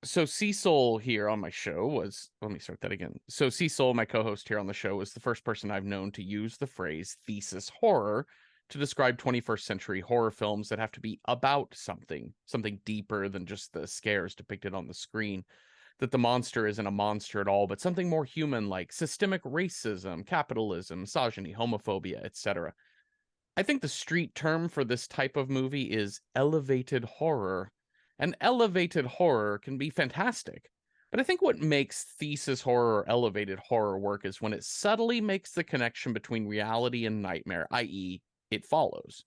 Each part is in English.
So Cecil here on my show was, let me start that again. So Cecil, my co-host here on the show, is the first person I've known to use the phrase thesis horror to describe 21st century horror films that have to be about something deeper than just the scares depicted on the screen. That the monster isn't a monster at all, but something more human like systemic racism, capitalism, misogyny, homophobia, etc. I think the street term for this type of movie is elevated horror. And elevated horror can be fantastic. But I think what makes thesis horror or elevated horror work is when it subtly makes the connection between reality and nightmare, i.e., it follows,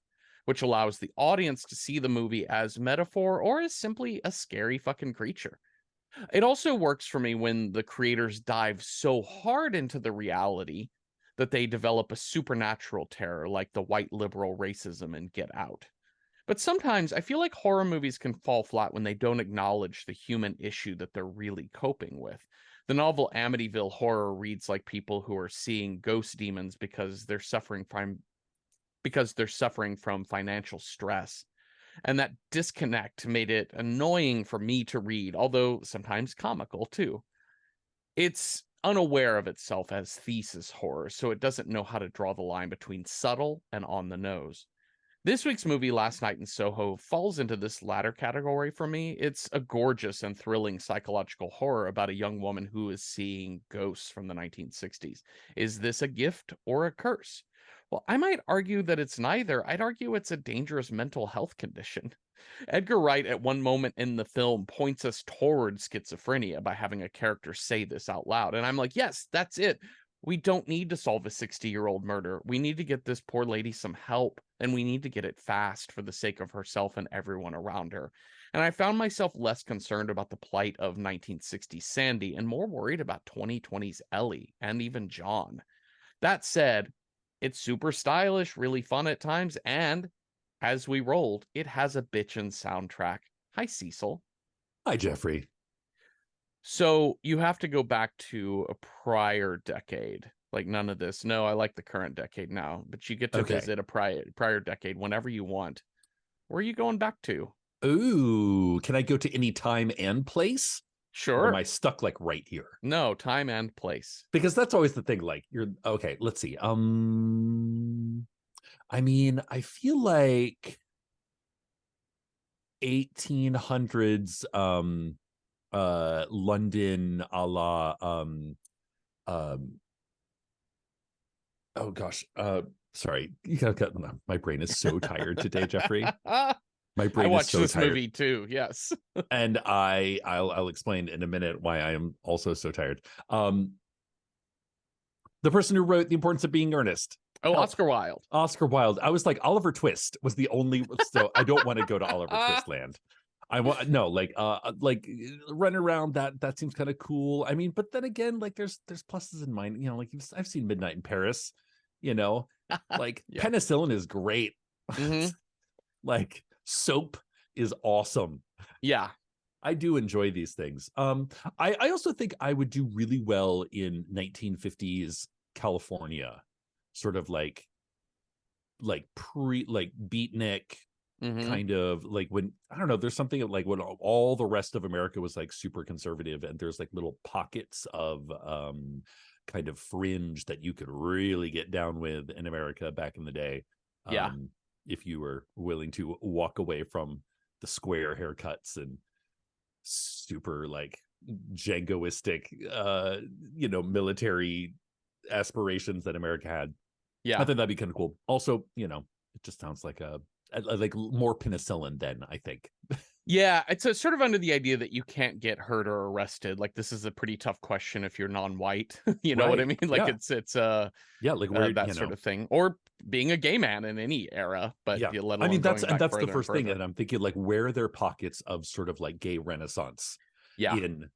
which allows the audience to see the movie as metaphor or as simply a scary fucking creature. It also works for me when the creators dive so hard into the reality that they develop a supernatural terror like the white liberal racism in Get Out. But sometimes I feel like horror movies can fall flat when they don't acknowledge the human issue that they're really coping with. The novel Amityville Horror reads like people who are seeing ghost demons because they're suffering from financial stress. And that disconnect made it annoying for me to read, although sometimes comical too. It's unaware of itself as thesis horror, so it doesn't know how to draw the line between subtle and on the nose. This week's movie, Last Night in Soho, falls into this latter category for me. It's a gorgeous and thrilling psychological horror about a young woman who is seeing ghosts from the 1960s. Is this a gift or a curse? Well, I might argue that it's neither. I'd argue it's a dangerous mental health condition. Edgar Wright, at one moment in the film, points us toward schizophrenia by having a character say this out loud. And I'm like, yes, that's it. We don't need to solve a 60-year-old murder. We need to get this poor lady some help, and we need to get it fast for the sake of herself and everyone around her. And I found myself less concerned about the plight of 1960s Sandy and more worried about 2020's Ellie and even John. That said, it's super stylish, really fun at times, and as we rolled, it has a bitchin' soundtrack. Hi, Cecil. Hi, Jeffrey. So you have to go back to a prior decade. Like none of this. No, I like the current decade now, but you get to visit a prior decade whenever you want. Where are you going back to? Ooh, can I go to any time and place? Or am I Sure. stuck like right here? No, time and place. Because that's always the thing. Like you're okay, let's see. I mean, I feel like 1800s London a la oh gosh, sorry. My brain is so tired today, Jeffrey. My brain I is watched so this tired. movie too. Yes. And I'll explain in a minute why I am also so tired. The person who wrote The Importance of Being Earnest. Oh, Oscar Wilde. Oscar Wilde. I was like, Oliver Twist was the only, so I don't want to go to Oliver Twist land. I want no, like run around that seems kind of cool. I mean, but then again, like there's pluses in mind. You know, like I've seen Midnight in Paris. You know, like Yeah. penicillin is great. Mhm. Like soap is awesome. Yeah. I do enjoy these things. I also think I would do really well in 1950s California, sort of like beatnik Mhm. kind of like when I don't know. There's something like when all the rest of America was like super conservative, and there's like little pockets of kind of fringe that you could really get down with in America back in the day. Yeah. If you were willing to walk away from the square haircuts and super like Djangoistic military aspirations that America had. Yeah. I think that'd be kind of cool. Also, it just sounds like a like more penicillin then, I think. Yeah, it's a sort of under the idea that you can't get hurt or arrested. Like this is a pretty tough question if you're non-white. You know what I Right. mean? Like Yeah. Yeah, like where that sort of thing, or being a gay man in any era. But yeah. let I mean, alone going back that's the further and first thing, further. and I'm thinking like where are there pockets of sort of like gay renaissance Yeah, in,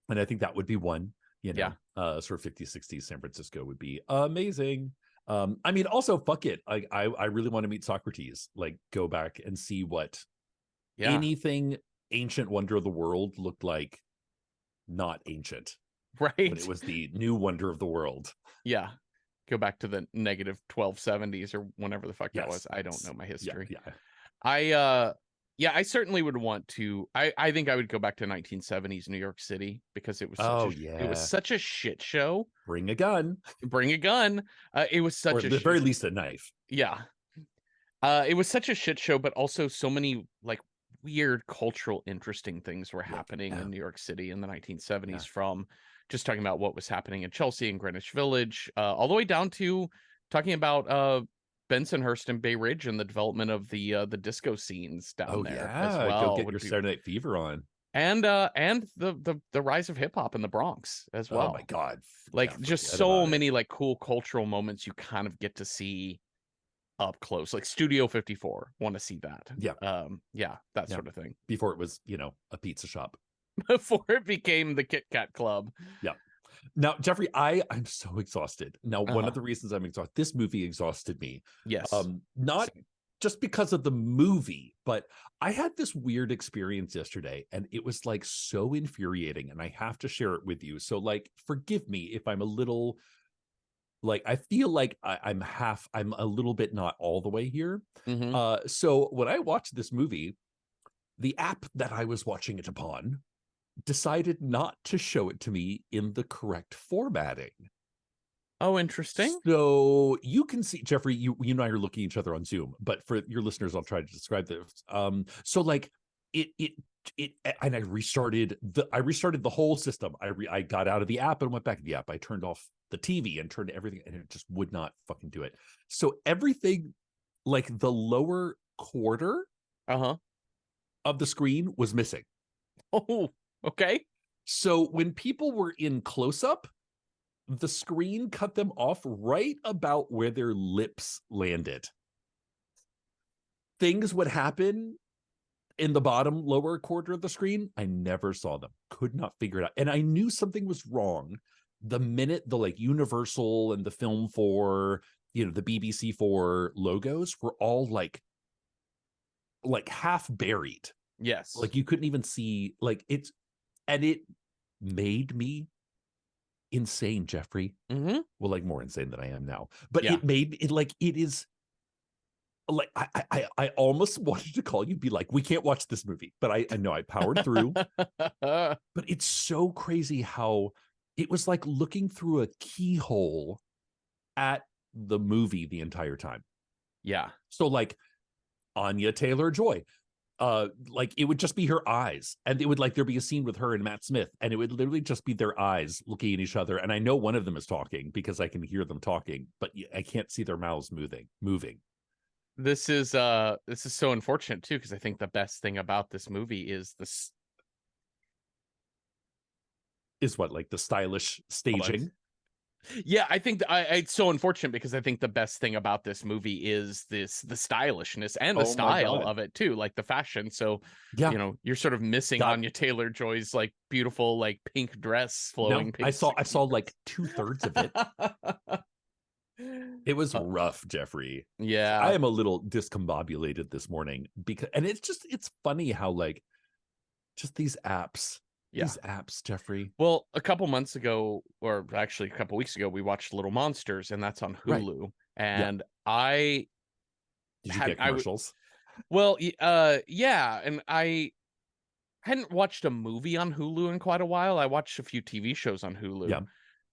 and I think that would be one. yeah, Sort of 50s, 60s San Francisco would be amazing. I mean, also fuck it. I really want to meet Socrates. Like, go back and see what yeah. anything ancient wonder of the world looked like, not ancient, when Right. it was the new wonder of the world. Yeah. Go back to the negative 1270s or whenever the fuck that Yes. was. I don't know my history. Yeah. I Yeah, I certainly would want to. I think I would go back to 1970s New York City because it was Oh it was yeah, such a shit show. bring a gun, Bring a gun. It was or such at a the very least a knife. yeah. It was such a shit show, but also so many like weird cultural interesting things were Like happening yeah, in New York City in the 1970s, yeah. from just talking about what was happening in Chelsea and Greenwich Village, all the way down to talking about Bensonhurst and Bay Ridge and the development of the disco scenes down Oh there as yeah, go well get would your be, Saturday Night Fever on. and the rise of hip hop in the Bronx as Oh my well. god, yeah, Like just forget so about it. many like cool cultural moments you kind of get to see up close, like Studio 54. Want to see that. Yeah, Yeah, that yeah. sort of thing. Before it was, a pizza shop. Before it became the Kit Kat Club. Yeah. Now, Jeffrey, I'm so exhausted. Now, one of Uh-huh. the reasons I'm exhausted, this movie exhausted me. Yes. Not Same. just because of the movie, but I had this weird experience yesterday, and it was like so infuriating, and I have to share it with you. So, like, forgive me if I'm a little like I feel like I'm a little bit not all the way here. Mm-hmm. So when I watched this movie, the app that I was watching it upon decided not to show it to me in the correct formatting. Oh, interesting. So you can see, Jeffrey, you and I are looking at each other on Zoom, but for your listeners, I'll try to describe this. So like it and I restarted the whole system. I got out of the app and went back to the app. I turned off the TV and turned everything, and it just would not fucking do it. So everything, like the lower quarter Uh-huh. of the screen, was missing. Oh, okay. So when people were in close up, the screen cut them off right about where their lips landed. Things would happen in the bottom lower quarter of the screen. I never saw them, could not figure it out. And I knew something was wrong the minute the like Universal and the Film 4, the BBC 4 logos were all like half buried. Yes. Like you couldn't even see and it made me insane, Jeffrey. Mm-hmm. Well, like more insane than I am now. But Yeah. it made it like it is like I almost wanted to call you, be like, we can't watch this movie. But I know I powered through. But it's so crazy how it was like looking through a keyhole at the movie the entire time. Yeah. So like Anya Taylor-Joy, like it would just be her eyes, and it would like there'd be a scene with her and Matt Smith, and it would literally just be their eyes looking at each other. And I know one of them is talking because I can hear them talking, but I can't see their mouths moving. This is so unfortunate too, because I think the best thing about this movie is this. Is what, like the stylish staging? Yeah, I think it's so unfortunate because I think the best thing about this movie is the stylishness and the Oh my style God. of it too, like the fashion. So, Yeah. you're sort of missing God. Anya Taylor-Joy's like beautiful like pink dress, flowing No, pink. I saw like 2/3 of it. It was Uh, rough, Jeffrey. yeah, I am a little discombobulated this morning and it's funny how like just these apps, yeah. Jeffrey. Well, a couple months ago, or actually a couple weeks ago, we watched Little Monsters, and that's on Right. Hulu. Yeah. And I Did you had get commercials? yeah, and I hadn't watched a movie on Hulu in quite a while. I watched a few TV shows on Hulu, Yeah.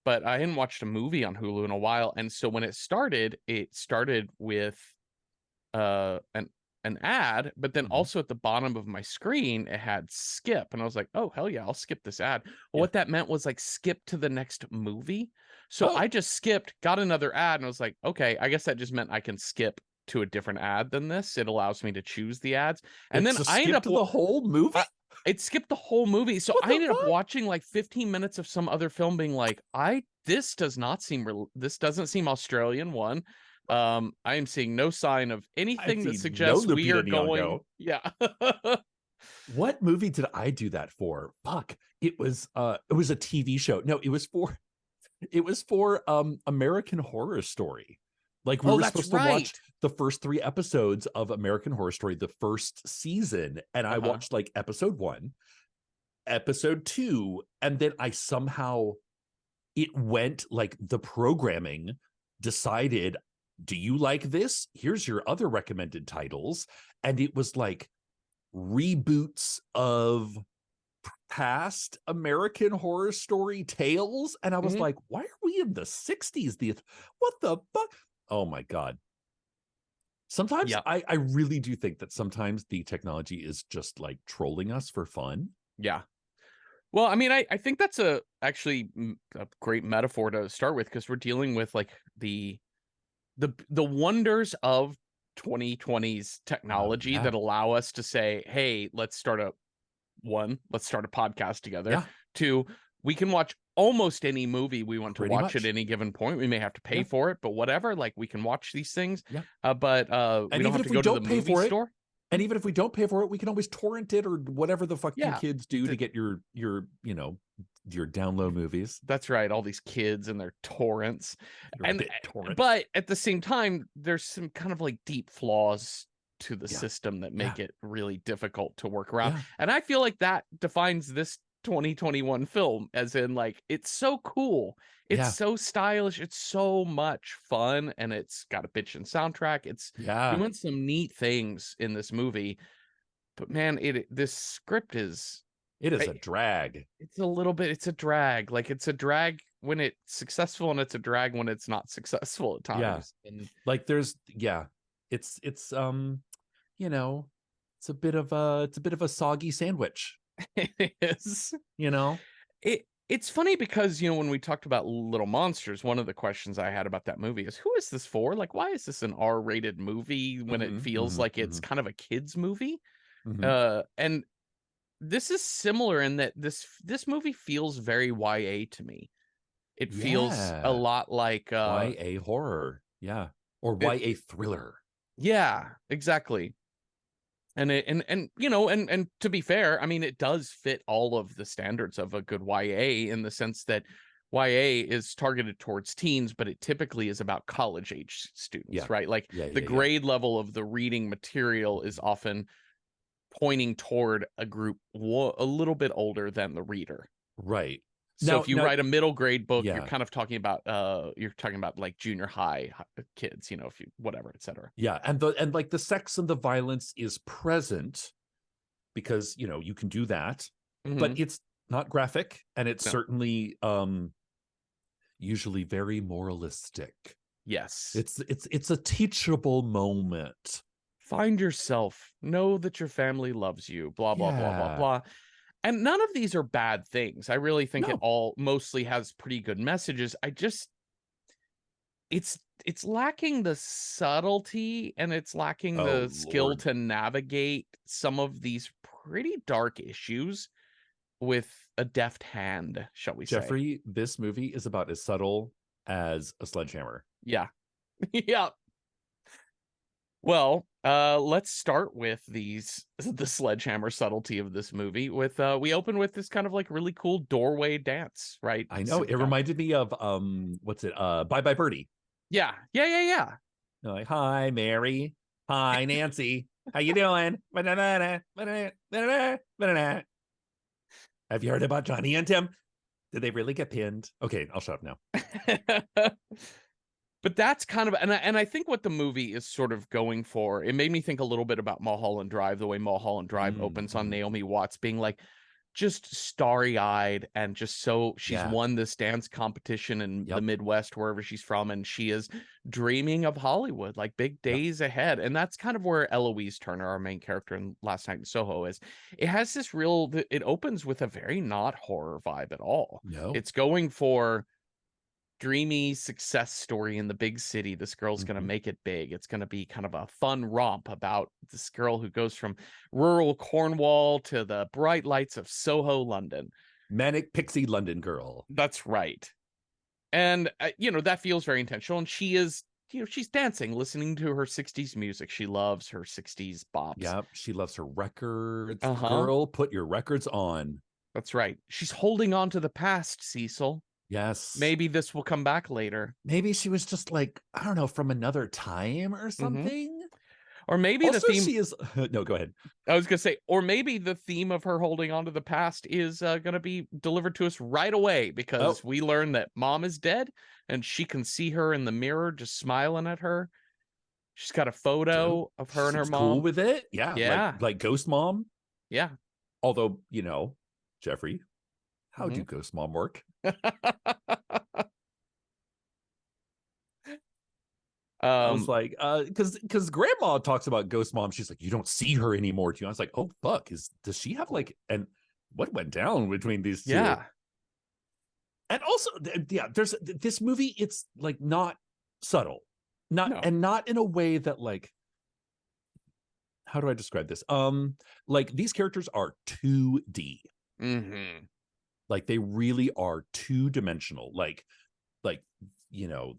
but I hadn't watched a movie on Hulu in a while. And so when it started with an ad, but then Mhm. also at the bottom of my screen it had skip, and I was like, oh hell yeah, I'll skip this ad. Well, Yeah. what that meant was like skip to the next movie. So I Oh, just skipped, got another ad, and I was like, okay, I guess that just meant I can skip to a different ad than this. It allows me to choose the ads. And it's then a I ended skip up to the whole movie? it skipped the whole movie. So What I the ended up fuck? watching like 15 minutes of some other film being like, this does not seem this doesn't seem Australian. One, I am seeing no sign of I anything that see no suggests we Lupita are going. Nyong'o. Yeah. What movie did I do that for? Fuck. It was a TV show. No, it was for American Horror Story. Like we Oh, were that's supposed to watch right. the first 3 episodes of American Horror Story, the first season, and I Uh-huh. watched like episode 1, episode 2, and then I somehow it went like the programming decided, do you like this? Here's your other recommended titles. And it was like reboots of past American Horror Story tales, and I was Mhm. like, why are we in the 60s? What the fuck? Oh my god. Sometimes Yeah. I really do think that sometimes the technology is just like trolling us for fun. Yeah. Well, I mean, I think that's a great metaphor to start with, because we're dealing with like the wonders of 2020's technology Yeah. that allow us to say, hey, let's start a podcast together. Yeah. Two, we can watch almost any movie we want to Pretty watch at much. any given point. We may have to pay Yeah. for it, but whatever. Like, we can watch these things. Yeah. But we And don't even have if to we go to the don't pay movie for it, store. and even if we don't pay for it, we can always torrent it or whatever the fuck you Yeah. kids do to get your your download movies. That's right. All these kids and their torrents. Your And bit torrents. but at the same time, there's some kind of like deep flaws to the Yeah. system that Yeah. make it really difficult to work around. Yeah. And I feel like that defines this 2021 film, as in, like, it's so cool. It's Yeah. so stylish. It's so much fun, and it's got a bitchin' soundtrack. It's Yeah. doing some neat things in this movie. But man, this script is It is a drag. it's a little bit, it's a drag. Like, it's a drag when it's successful, and it's a drag when it's not successful at Yeah. times. And Like there's it's you know, it's a bit of a soggy sandwich, it is. you know? It's funny because, when we talked about Little Monsters, one of the questions I had about that movie is, who is this for? Like, why is this an R-rated movie when it feels like it's kind of a kids movie? And this is similar in that this movie feels very YA to me. It feels a Yeah. lot like YA horror. Yeah. Or it YA thriller. yeah, exactly. And to be fair, I mean, it does fit all of the standards of a good YA, in the sense that YA is targeted towards teens, but it typically is about college age students, Yeah. right? Like, Yeah, the yeah, yeah. grade level of the reading material is often pointing toward a group a little bit older than the reader. Right. So if you Now write a middle grade book, yeah. you're talking about like junior high kids, if you whatever, etc. Yeah, and like the sex and the violence is present because, you can do that, but it's not graphic, and it's No. certainly usually very moralistic. Yes. It's a teachable moment. Find yourself, know that your family loves you, blah blah blah blah Yeah. blah. And none of these are bad things. I really think it No. all mostly has pretty good messages. It's lacking the subtlety, and it's lacking Oh the skill Lord. to navigate some of these pretty dark issues with a deft hand, shall we say. Jeffrey, this movie is about as subtle as a sledgehammer. Yeah. Yeah. Well, let's start with the sledgehammer subtlety of this movie. With we open with this kind of like really cool doorway dance, right? I know, it reminded me of what's it? Bye Bye Birdie. Yeah. Like, hi Mary, hi Nancy, how you doing? Have you heard about Johnny and Tim? Did they really get pinned? Okay, I'll shut up now. But that's kind of, and I think what the movie is sort of going for, it made me think a little bit about Mulholland Drive, the way Mulholland Drive opens on Naomi Watts being like just starry-eyed, and just so she's won this dance competition in the Midwest, wherever she's from, and she is dreaming of Hollywood, like big days ahead. And that's kind of where Eloise Turner, our main character in Last Night in Soho, is. It has this it opens with a very not horror vibe at all. No. It's going for dreamy success story in the big city. This girl's going to make it big. It's going to be kind of a fun romp about this girl who goes from rural Cornwall to the bright lights of Soho, London. Manic pixie London girl. That's right. And, that feels very intentional. And she is, she's dancing, listening to her 60s music. She loves her 60s bops. Yeah, she loves her records. Girl, put your records on. That's right. She's holding on to the past, Cecil. Yes. Maybe this will come back later. Maybe she was just like, I don't know, from another time or something. Or maybe also, the theme she is no, go ahead. I was gonna say, or maybe the theme of her holding on to the past is gonna be delivered to us right away, because we learn that mom is dead and she can see her in the mirror just smiling at her. She's got a Dude, photo of her and her she's cool mom. with it. Yeah, Yeah. like Ghost Mom. Yeah. Although, Jeffrey, how do Mhm. Ghost Mom work? I was Um, like, because Grandma talks about Ghost Mom. She's like, you don't see her anymore. I was like, oh fuck, does she have like, and what went down between these two? yeah. And also, yeah, there's this movie. It's like not subtle, No. not in a way that like, how do I describe this? Like these characters are 2D. Mm-hmm. Like they really are two-dimensional. Like you know,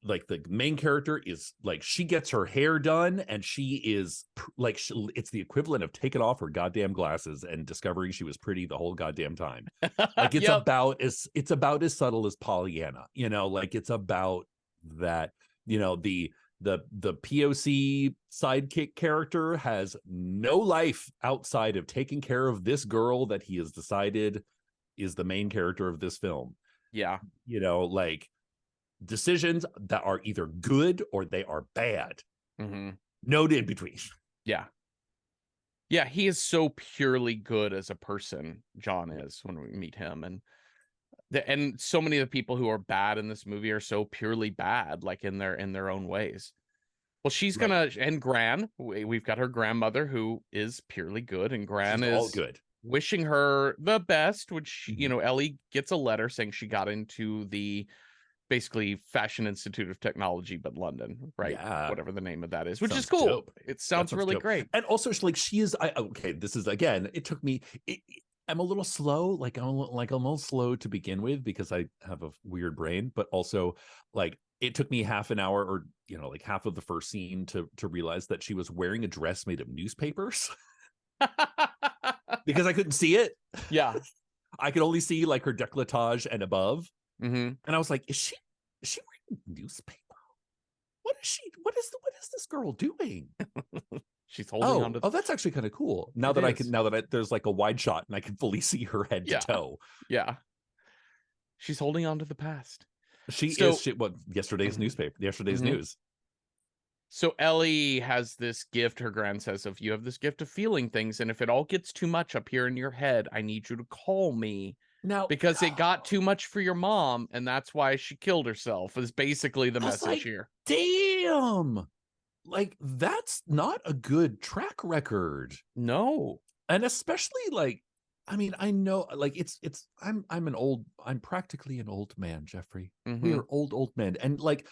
like the main character is like she gets her hair done and she is like it's the equivalent of taking off her goddamn glasses and discovering she was pretty the whole goddamn time. Like Yep. it's about as subtle as Pollyanna, like it's about that, the POC sidekick character has no life outside of taking care of this girl that he has decided is the main character of this film. Yeah. Like decisions that are either good or they are bad. Mm-hmm. No in between. Yeah. Yeah, he is so purely good as a person, John is, when we meet him. And so many of the people who are bad in this movie are so purely bad, like in their own ways. Well, she's Right. gonna, and Gran, we've got her grandmother who is purely good, and Gran She's all is good. wishing her the best, which, Mhm. Ellie gets a letter saying she got into the basically Fashion Institute of Technology, but London, right? Yeah. Whatever the name of that is, which is Sounds cool. dope. It That sounds sounds really dope. great. And also, she is. Okay, this is again. It took me. I'm a little slow. Like I'm a little slow to begin with because I have a weird brain. But also, like it took me half an hour, or like half of the first scene to realize that she was wearing a dress made of newspapers because I couldn't see it. Yeah. I could only see like her décolletage and above. Mm-hmm. And I was like, is she wearing newspaper? What is this girl doing? She's holding on Oh, to that's actually kind of cool. Now it that is. there's like a wide shot and I can fully see her head to Yeah. toe. Yeah. She's holding on to the past. She So, is what yesterday's mhm. news. So Ellie has this gift, her grand says, of you have this gift of feeling things, and if it all gets too much up here in your head, I need you to call me. Now, Because it got too much for your mom, and that's why she killed herself, is basically the I was message like, here. damn. Like that's not a good track record. No. And especially like, I mean, I know like I'm practically an old man, Jeffrey. We Mm-hmm. are old men. And like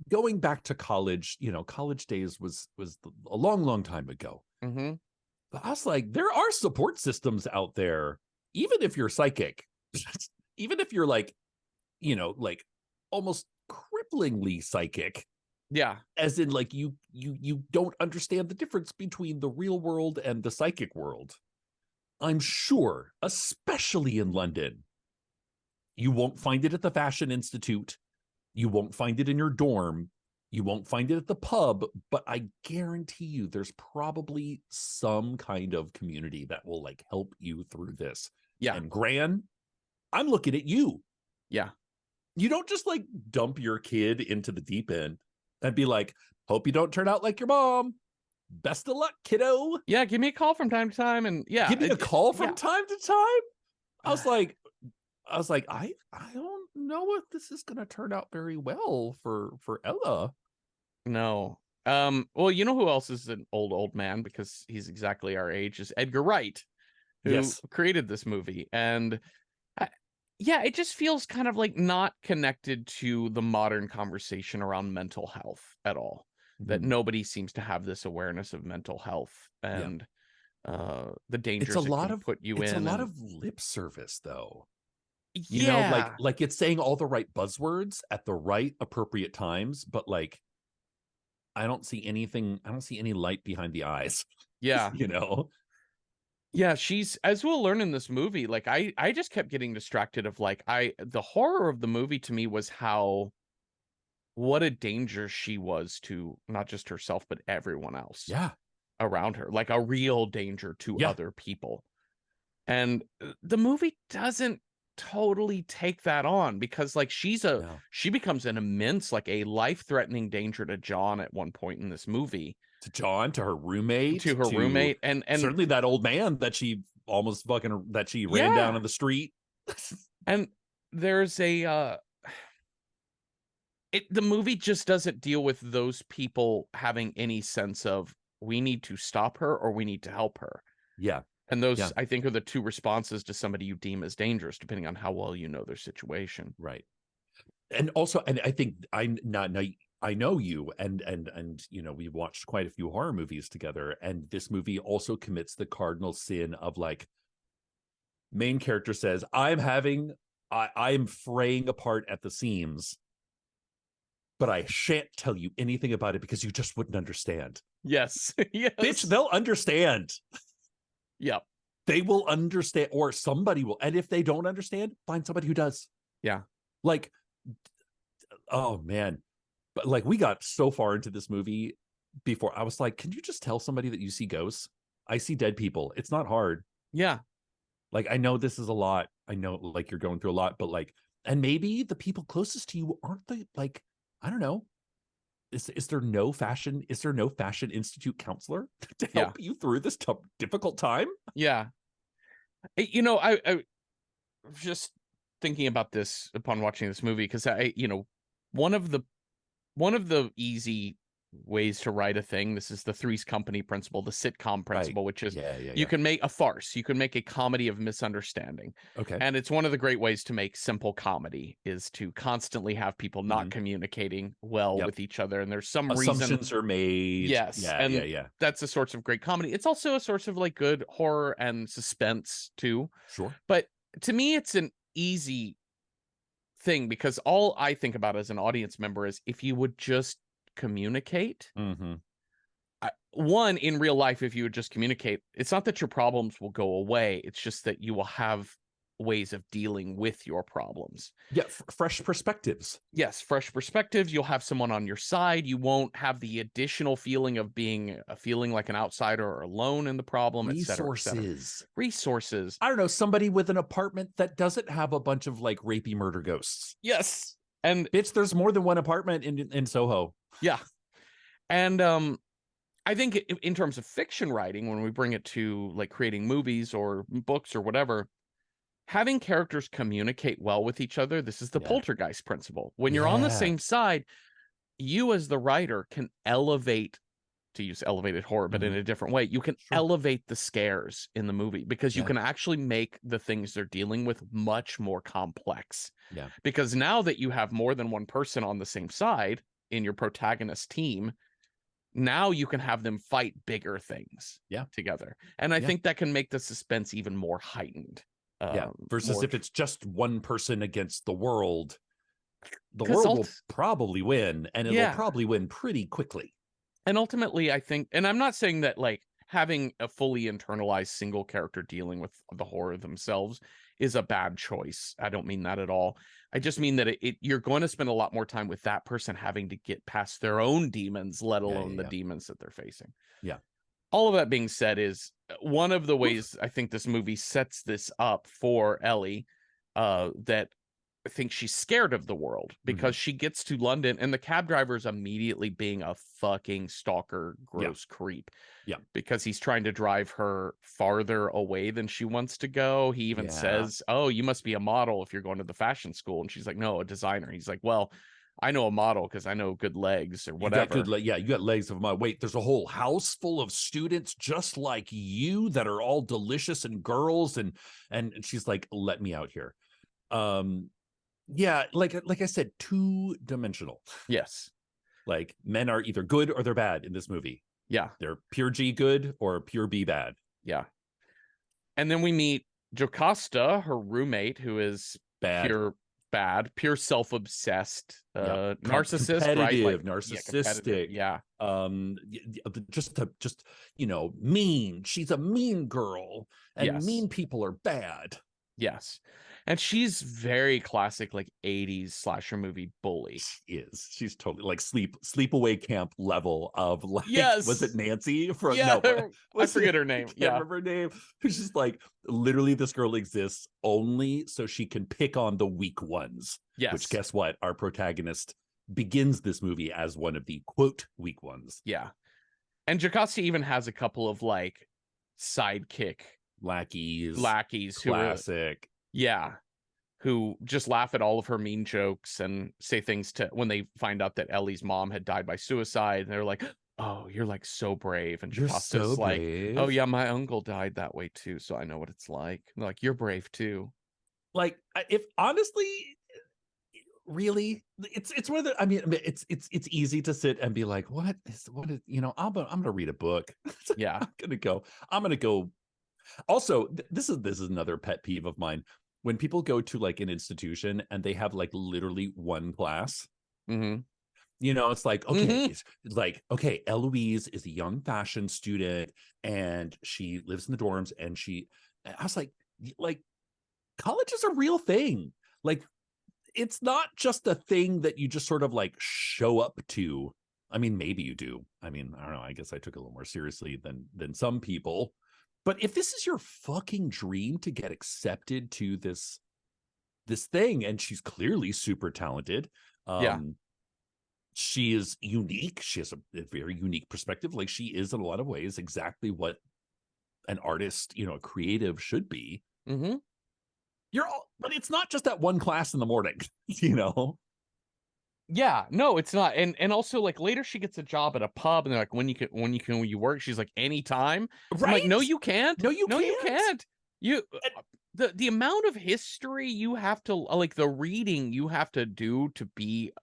going back to college, college days was a long time ago. Mm-hmm. But I was like, there are support systems out there, even if you're psychic, even if you're like, like almost cripplingly psychic, Yeah. as in like you don't understand the difference between the real world and the psychic world. I'm sure, especially in London, you won't find it at the Fashion Institute. You won't find it in your dorm. You won't find it at the pub, but I guarantee you there's probably some kind of community that will like help you through this. Yeah. And Gran, I'm looking at you. Yeah. You don't just like dump your kid into the deep end and be like, hope you don't turn out like your mom. Best of luck, kiddo. Yeah. Give me a call from time to time. And yeah. Give me a call from yeah. time to time. I was like, I don't know if this is gonna turn out very well for Ella. No. Well, you know who else is an old man, because he's exactly our age, is Edgar Wright, who Yes. created this movie. And yeah, it just feels kind of like not connected to the modern conversation around mental health at all. That nobody seems to have this awareness of mental health and the dangers it can put you in. It's a lot of lip service though. Yeah. Like it's saying all the right buzzwords at the right appropriate times, but like I don't see any light behind the eyes. Yeah. Yeah, she's, as we'll learn in this movie, like I just kept getting distracted of like the horror of the movie to me was what a danger she was to not just herself but everyone else. Yeah. Around her, like a real danger to other people. And the movie doesn't totally take that on, because like she becomes an immense, like a life-threatening danger to John at one point in this movie, to John, to her roommate, to her roommate, and certainly that old man that she almost fucking ran down in the street. And there's a the movie just doesn't deal with those people having any sense of, we need to stop her or we need to help her. Yeah. And those, I think, are the two responses to somebody you deem as dangerous, depending on how well you know their situation. Right. And also, and I think I know you, and you know, we watched quite a few horror movies together, and this movie also commits the cardinal sin of like, main character says, I'm fraying apart at the seams, but I shan't tell you anything about it because you just wouldn't understand. Yes. Yes. Bitch, they'll understand. Yep. They will understand, or somebody will. And if they don't understand, find somebody who does. Yeah. Like, oh man. But like, we got so far into this movie before I was like, can you just tell somebody that you see ghosts? I see dead people. It's not hard. Yeah. Like, I know this is a lot. I know like you're going through a lot, but like, and maybe the people closest to you aren't the, like, I don't know. Is there no fashion institute counselor to help you through this difficult time? Yeah. You know, I just thinking about this upon watching this movie, because one of the easy ways to write a thing, this is the Three's Company principle, the sitcom principle, which is you can make a farce, you can make a comedy of misunderstanding. Okay. And it's one of the great ways to make simple comedy, is to constantly have people not communicating well with each other, and there's some assumptions are made. Yes. That's a source of great comedy. It's also a source of like good horror and suspense too. Sure. But to me, it's an easy thing, because all I think about as an audience member is, if you would just communicate. One, in real life, if you would just communicate, it's not that your problems will go away, it's just that you will have ways of dealing with your problems. Yeah, fresh perspectives. Yes, fresh perspectives. You'll have someone on your side. You won't have the additional feeling of feeling like an outsider or alone in the problem. Resources. I don't know, somebody with an apartment that doesn't have a bunch of like rapey murder ghosts. Yes. And bitch, there's more than one apartment in Soho. Yeah. And I think in terms of fiction writing, when we bring it to like creating movies or books or whatever, having characters communicate well with each other, this is the poltergeist principle. When you're on the same side, you as the writer can elevate, to use elevated horror, but in a different way, you can elevate the scares in the movie, because you can actually make the things they're dealing with much more complex. Yeah. Because now that you have more than one person on the same side in your protagonist team, now you can have them fight bigger things together. And I think that can make the suspense even more heightened. Versus if it's just one person against the world will probably win, and it'll probably win pretty quickly. And ultimately, I think, and I'm not saying that like having a fully internalized single character dealing with the horror themselves is a bad choice. I don't mean that at all. I just mean that you're going to spend a lot more time with that person having to get past their own demons, let alone the demons that they're facing. Yeah. All of that being said, is one of the ways I think this movie sets this up for Ellie, that I think she's scared of the world, because she gets to London and the cab driver is immediately being a fucking stalker, gross creep. Yeah. Because he's trying to drive her farther away than she wants to go. He even says, "Oh, you must be a model if you're going to the fashion school." And she's like, "No, a designer." He's like, "Well, I know a model because I know good legs," or whatever. You got legs of a model. Wait, there's a whole house full of students just like you that are all delicious and girls. And she's like, "Let me out here." Yeah, like I said, two-dimensional. Yes. Like, men are either good or they're bad in this movie. Yeah. They're pure G good or pure B bad. Yeah. And then we meet Jocasta, her roommate, who is pure self-obsessed, narcissist, competitive, right? Like, narcissistic. Yeah. Just mean. She's a mean girl, and mean people are bad. Yes. And she's very classic, like 80s slasher movie bully. She is. She's totally like sleepaway camp level of like, was it Yes. Nancy from Yeah. no, I was forget it? her I name. can't Yeah. remember her name. It's just like literally this girl exists only so she can pick on the weak ones. Which Yes. guess what? Our protagonist begins this movie as one of the quote weak ones. Yeah. And Jocasta even has a couple of like sidekick Lackeys, lackeys who are, classic. yeah, who just laugh at all of her mean jokes and say things to when they find out that Ellie's mom had died by suicide. And they're like, oh, you're like so brave. And You're Jocasta's so like, oh, brave. yeah, my uncle died that way too. So I know what it's like. And they're like, you're brave too. Like, if honestly, really, it's one of the, I mean, it's easy to sit and be like, what is, you know, I'm gonna read a book. Yeah. I'm gonna go. Also, this is another pet peeve of mine. When people go to like an institution and they have like literally one class, Mm-hmm. you know, it's like, okay, Mm-hmm. it's like, okay, Eloise is a young fashion student and she lives in the dorms, and I was like, college is a real thing. Like, it's not just a thing that you just sort of like show up to. I mean, maybe you do. I mean, I don't know. I guess I took it a little more seriously than some people. But if this is your fucking dream to get accepted to this thing, and she's clearly super talented, Yeah. she is unique. She has a very unique perspective. Like, she is in a lot of ways exactly what an artist, you know, a creative should be. Mm-hmm. But it's not just that one class in the morning, you know. Yeah, no, it's not. And also like later she gets a job at a pub and they're like, when you work, she's like, anytime. I'm like, no, Right? you can't. No, you No, you can't. can't. You And the amount of history you have to like the reading you have to do to be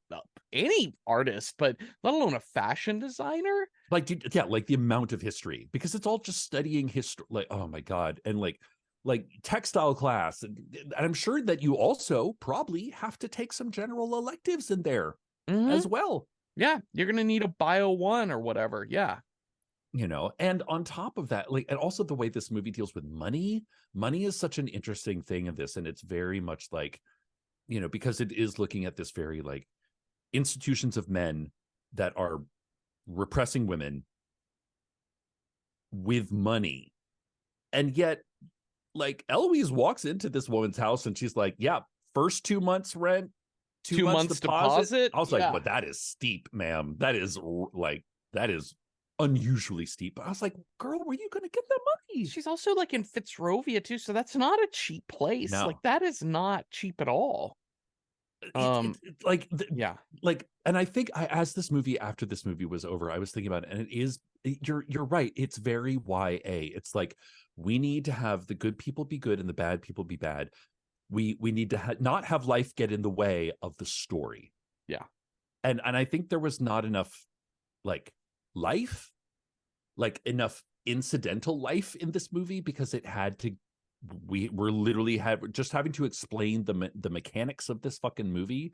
any artist, but let alone a fashion designer. like, dude, yeah, like the amount of history, because it's all just studying history. Like, oh my god, and like textile class, and I'm sure that you also probably have to take some general electives in there Mm-hmm. as well. Yeah, you're gonna need a bio one or whatever. Yeah. You know, and on top of that, like, and also the way this movie deals with money is such an interesting thing in this, and it's very much like, you know, because it is looking at this very like institutions of men that are repressing women with money. And yet, like, Eloise walks into this woman's house and she's like, yeah, first 2 months rent, 2 months 2 months deposit. deposit. I was like, Yeah. but that is steep, ma'am. That is unusually steep. But I was like, girl, where are you gonna get the money? She's also like in Fitzrovia too, so that's not a cheap place. Like No. that is not cheap at all. Like Yeah. like, and I think after this movie was over, I was thinking about it, and you're right, it's very YA. It's like, we need to have the good people be good and the bad people be bad. We need to not have life get in the way of the story. Yeah. And I think there was not enough like life, like enough incidental life in this movie, because it had to, we're literally just having to explain the mechanics of this fucking movie,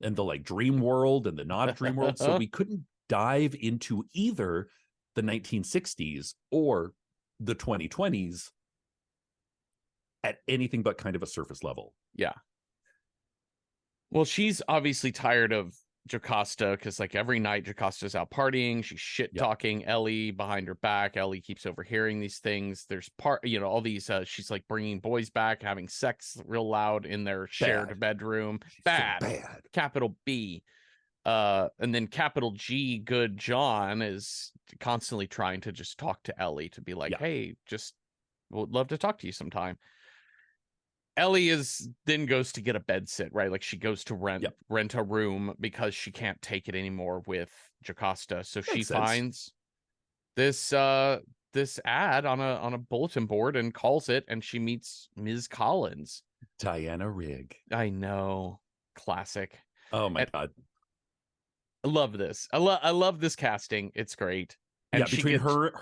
and the like dream world and the not dream world. So we couldn't dive into either the 1960s or the 2020s at anything but kind of a surface level. Yeah. Well, she's obviously tired of Jocasta because like every night Jocasta's out partying. She's shit Yep. talking Ellie behind her back. Ellie keeps overhearing these things. There's all these, she's like bringing boys back, having sex real loud in their shared bedroom. She's Bad. so bad. Capital B. And then capital G, good John is constantly trying to just talk to Ellie to be like, Yeah. hey, just would love to talk to you sometime. Ellie then goes to get a bed sit, right? Like she goes to rent a room because she can't take it anymore with Jocasta. So she finds this this ad on a bulletin board and calls it, and she meets Ms. Collins. Diana Rigg. I know. Classic. Oh my god. I love this. I love this casting. It's great. And yeah,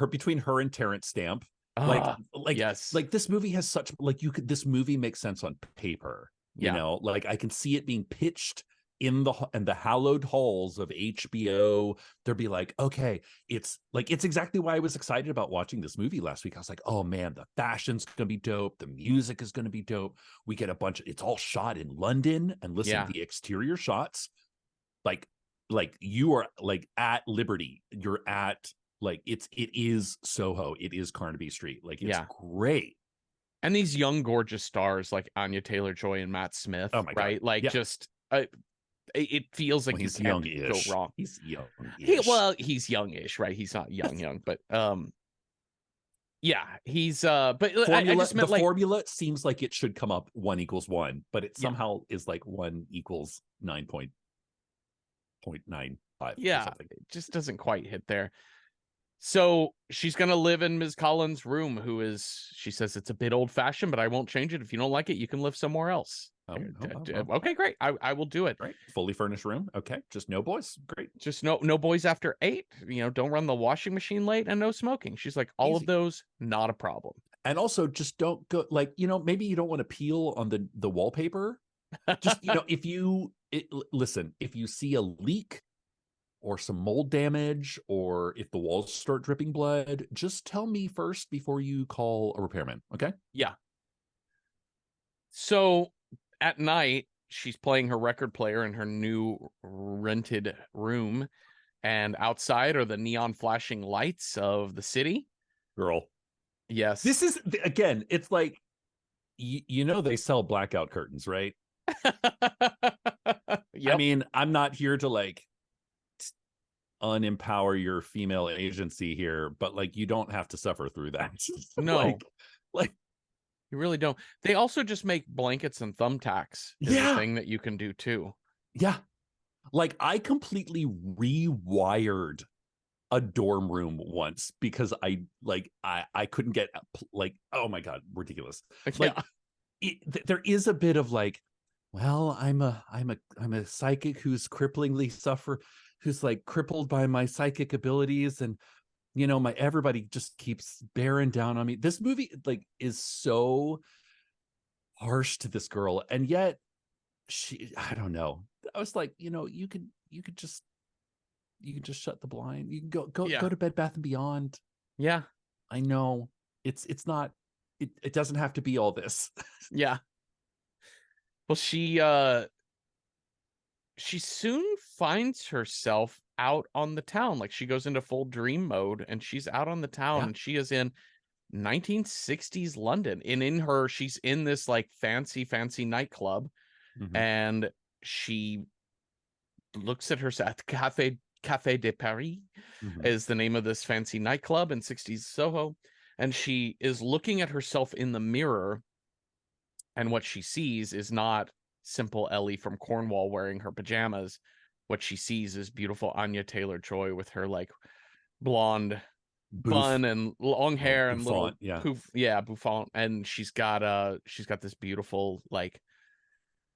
between her and Terrence Stamp. Yes. Like this movie has such, like, this movie makes sense on paper, you know, like I can see it being pitched in the hallowed halls of HBO, they'll be like, okay, it's exactly why I was excited about watching this movie last week. I was like, oh man, the fashion's gonna be dope, the music is gonna be dope. We get a bunch of, it's all shot in London, and listen, Yeah. the exterior shots, like you are like at Liberty, you're at like it is Soho, it is Carnaby Street, like it's great. And these young, gorgeous stars like Anya Taylor-Joy and Matt Smith, Oh my God. right? Like, Yeah. just it feels like Well, you he's can't go young-ish. wrong. He's young-ish. He's youngish, right? He's not young, but yeah, he's but I just meant the like formula seems like it should come up 1 = 1, but it somehow is like 1 = 9.95 or something. it just doesn't quite hit there. So she's gonna live in Ms. Collins' room, she says it's a bit old fashioned, but I won't change it. If you don't like it, you can live somewhere else. Okay, great. I will do it. Right. Fully furnished room. Okay. Just no boys. Great. Just no boys after 8. Don't run the washing machine late, and no smoking. She's like, all of those, not a problem. And also just don't go like, maybe you don't want to peel on the wallpaper. Just, listen, if you see a leak or some mold damage, or if the walls start dripping blood, just tell me first before you call a repairman. Okay. Yeah. So at night, she's playing her record player in her new rented room, and outside are the neon flashing lights of the city. Girl. Yes. This is, again, it's like, they sell blackout curtains, right? Yep. I mean, I'm not here to like unempower your female agency here, but like, you don't have to suffer through that. No. like you really don't. They also just make blankets and thumbtacks. Is a thing that you can do too. Yeah. Like, I completely rewired a dorm room once because I couldn't get, like, oh my God, ridiculous. Like, there is a bit of like, well, I'm a psychic who's who's like crippled by my psychic abilities, and everybody just keeps bearing down on me. This movie like is so harsh to this girl, and yet I don't know. I was like, you could just shut the blind. You can go to Bed Bath and Beyond. Yeah. I know it's not, it doesn't have to be all this. Yeah. Well, she soon finds herself out on the town. Like, she goes into full dream mode, and she's out on the town, and she is in 1960s London. And she's in this like fancy nightclub, and she looks at herself at Café de Paris is the name of this fancy nightclub in 60s Soho, and she is looking at herself in the mirror, and what she sees is not simple Ellie from Cornwall wearing her pajamas. What she sees is beautiful Anya Taylor-Joy with her like blonde bun and long hair and little poof, bouffant, and she's got this beautiful like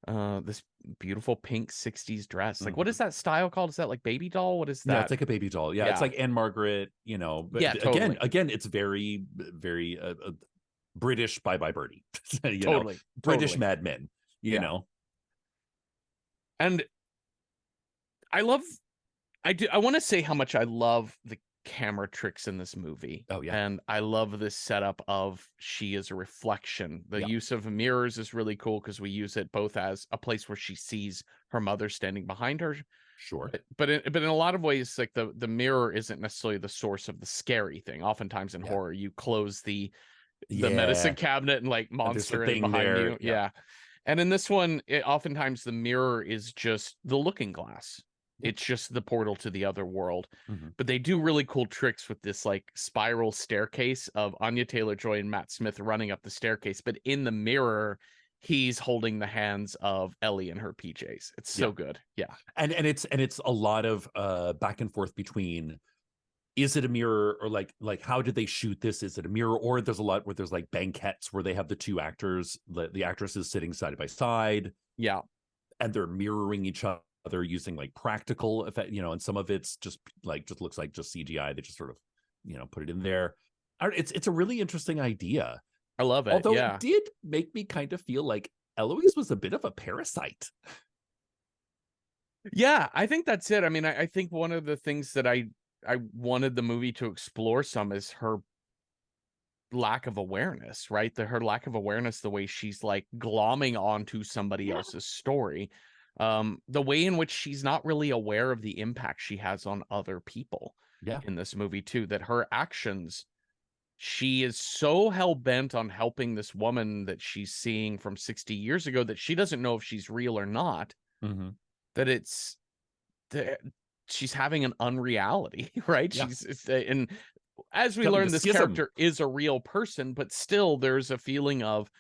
this beautiful pink 60s dress. Like, what is that style called? Is that like baby doll? What is that? Yeah, it's like a baby doll. Yeah, it's like Anne Margaret, but totally. again, it's very, very British Bye Bye Birdie. Totally. British Mad Men, you know. And I want to say how much I love the camera tricks in this movie. Oh yeah. And I love this setup of she is a reflection. The use of mirrors is really cool because we use it both as a place where she sees her mother standing behind her. Sure. But in a lot of ways, like the mirror isn't necessarily the source of the scary thing. Oftentimes in horror, you close the medicine cabinet and like monster in behind you. Yeah. And in this one, oftentimes the mirror is just the looking glass. It's just the portal to the other world. But they do really cool tricks with this like spiral staircase of Anya Taylor-Joy and Matt Smith running up the staircase. But in the mirror, he's holding the hands of Ellie in her PJs. It's so good. Yeah. And it's a lot of back and forth between, is it a mirror, or like how did they shoot this? Is it a mirror? Or there's a lot where there's like banquettes where they have the two actors, the actresses sitting side by side. Yeah. And they're mirroring each other using like practical effect, and some of it's just looks like just CGI. They just sort of, put it in there. It's a really interesting idea. I love it. Although it did make me kind of feel like Eloise was a bit of a parasite. Yeah, I think that's it. I mean, I think one of the things that I wanted the movie to explore some is her lack of awareness, right? Her lack of awareness, the way she's like glomming onto somebody Yeah. else's story. The way in which she's not really aware of the impact she has on other people Yeah. in this movie too, that her actions, she is so hell-bent on helping this woman that she's seeing from 60 years ago that she doesn't know if she's real or not, Hmm. that that she's having an unreality, right? Yeah. And as we Having a learn, this schism. character is a real person, but still there's a feeling of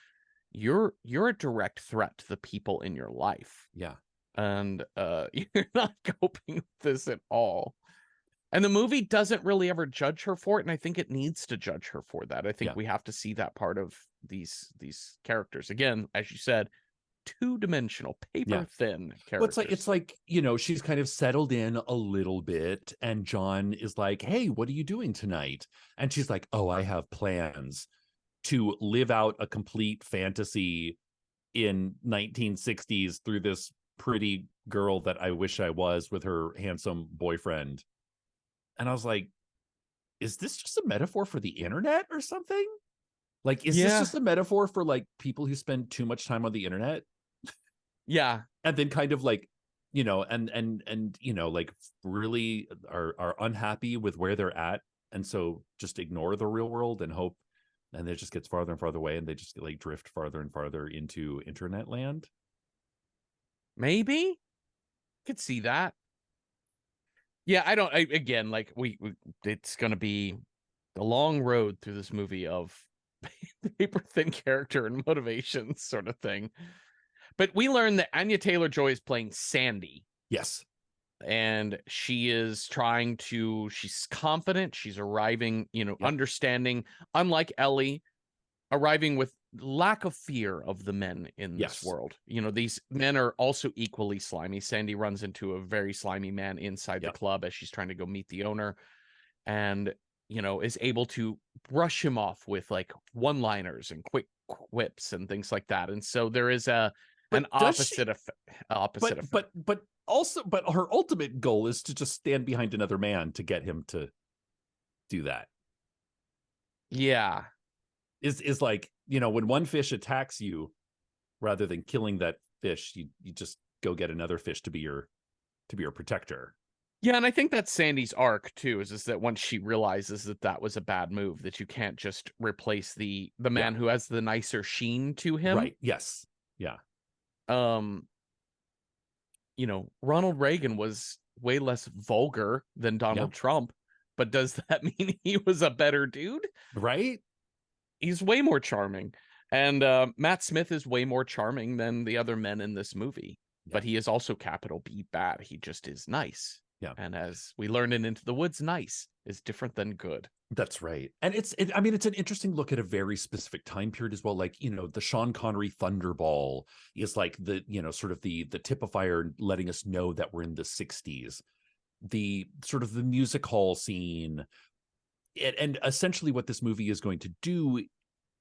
you're a direct threat to the people in your life. Yeah. And you're not coping with this at all. And the movie doesn't really ever judge her for it, and I think it needs to judge her for that. I think Yeah. we have to see that part of these characters. Again, as you said, two-dimensional, Yeah. paper thin Well, it's characters. like, she's kind of settled in a little bit, and John is like, "Hey, what are you doing tonight?" And she's like, "Oh, I have plans to live out a complete fantasy in 1960s through this pretty girl that I wish I was with her handsome boyfriend." And I was like, is this just a metaphor for the internet or something? Like, is this Yeah. just a metaphor for like people who spend too much time on the internet Yeah. and then kind of like, like really are unhappy with where they're at, and so just ignore the real world and hope, and it just gets farther and farther away, and they just like drift farther and farther into internet land. Maybe. Could see that. Yeah, I don't again, like we it's gonna be the long road through this movie of paper thin character and motivation sort of thing. But we learn that Anya Taylor-Joy is playing Sandy, Yes. and she's confident, she's arriving, Yep. understanding, unlike Ellie, arriving with lack of fear of the men in this Yes. world. These men are also equally slimy. Sandy runs into a very slimy man inside the Yep. club as she's trying to go meet the owner, and is able to brush him off with like one-liners and quick quips and things like that. And so there is an But does she? opposite effect. But her ultimate goal is to just stand behind another man to get him to do that. Yeah. Is like, when one fish attacks you, rather than killing that fish, you just go get another fish to be your protector. Yeah, and I think that's Sandy's arc too, is that once she realizes that that was a bad move, that you can't just replace the Yeah. man who has the nicer sheen to him. Right. Yes. Yeah. Um, Ronald Reagan was way less vulgar than Yeah. Donald Trump, but does that mean he was a better dude? Right. He's way more charming. And Matt Smith is way more charming than the other men in this movie, Yeah. but he is also capital B bad. He just is nice. Yeah. And as we learned in Into the Woods, nice is different than good. That's right. And I mean, it's an interesting look at a very specific time period as well. Like, the Sean Connery Thunderball is like the, sort of the typifier letting us know that we're in the 60s. The sort of the music hall scene. And essentially what this movie is going to do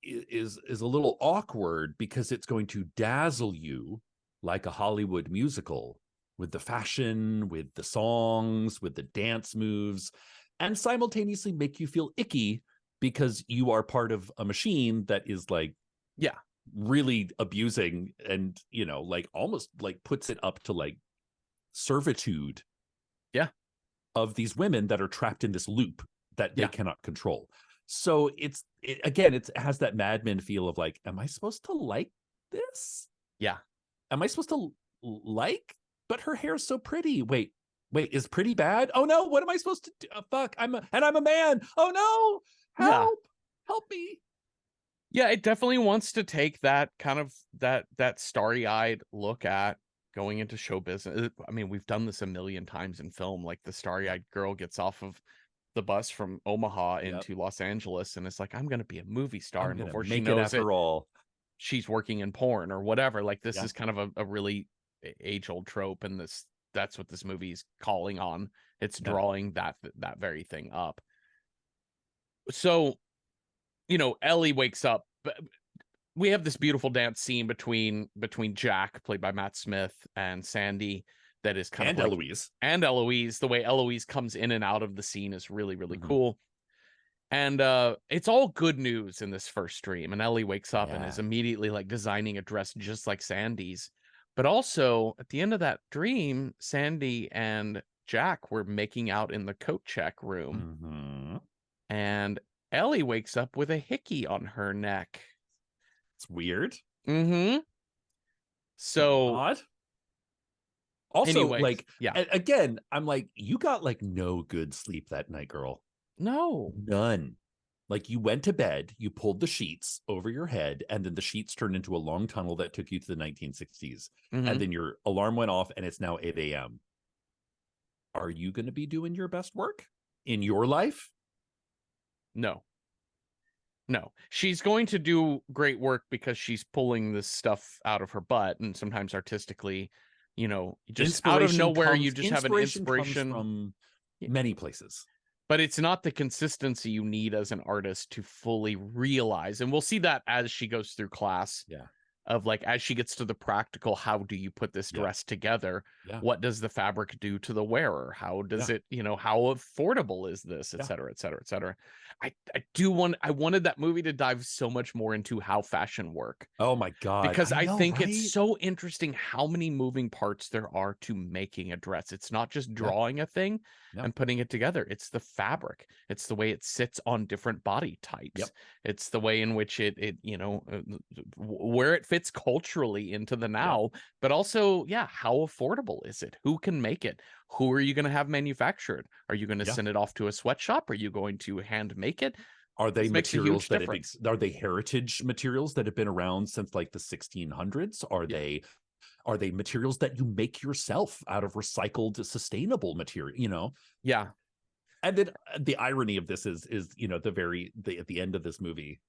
is a little awkward, because it's going to dazzle you like a Hollywood musical with the fashion, with the songs, with the dance moves, and simultaneously make you feel icky because you are part of a machine that is like, Yeah. really abusing and, like almost like puts it up to like servitude. Yeah. Of these women that are trapped in this loop that they Yeah. cannot control. So it has that Mad Men feel of like, am I supposed to like this? Yeah. Am I supposed to like? But her hair is so pretty. Wait, is pretty bad? Oh no, what am I supposed to do? Fuck, I'm a man. Oh no, Yeah. help me. Yeah, it definitely wants to take that kind of that starry-eyed look at going into show business. I mean, we've done this a million times in film. Like the starry-eyed girl gets off of the bus from Omaha Yep. into Los Angeles and it's like, I'm gonna be a movie star. I'm And gonna before she make it knows it, after all. she's working in porn or whatever. Like this Yeah. is kind of a really age-old trope, and that's what this movie is calling on. It's Yeah. drawing that very thing up. So, Ellie wakes up. We have this beautiful dance scene between Jack, played by Matt Smith, and Sandy. that is kind and of like, Eloise. and Eloise, the way Eloise comes in and out of the scene is really, really Mhm. cool. And it's all good news in this first dream. And Ellie wakes up and is Yeah. immediately like designing a dress just like Sandy's. But also at the end of that dream, Sandy and Jack were making out in the coat check room. Mhm. And Ellie wakes up with a hickey on her neck. It's weird. Mm-hmm. So Odd. Also, anyways, like, yeah. again, I'm like, you got like no good sleep that night, girl. No. None. Like, you went to bed, you pulled the sheets over your head, and then the sheets turned into a long tunnel that took you to the 1960s. Mm-hmm. And then your alarm went off, and it's now 8 a.m. Are you going to be doing your best work in your life? No. No. She's going to do great work because she's pulling this stuff out of her butt, and sometimes artistically, just out of nowhere, you just have an Inspiration comes inspiration. from Yeah. many places. But it's not the consistency you need as an artist to fully realize. And we'll see that as she goes through class. Yeah. Of like, as she gets to the practical, how do you put this Yeah. dress together? Yeah. What does the fabric do to the wearer? How does Yeah. it, how affordable is this, et Yeah. cetera, et cetera, et cetera. I wanted that movie to dive so much more into how fashion work, Oh my God. because I I know, think right? it's so interesting how many moving parts there are to making a dress. It's not just drawing a thing Yeah. and putting it together. It's the fabric. It's the way it sits on different body types. Yep. It's the way in which it where it fits culturally into the now, but also, how affordable is it? Who can make it? Who are you going to have manufactured? Are you going to send it off to a sweatshop? Are you going to hand make it? Are they This makes a materials huge that difference. are they heritage materials that have been around since like the 1600s? Are they materials that you make yourself out of recycled, sustainable material? Yeah. And then the irony of this is at the end of this movie,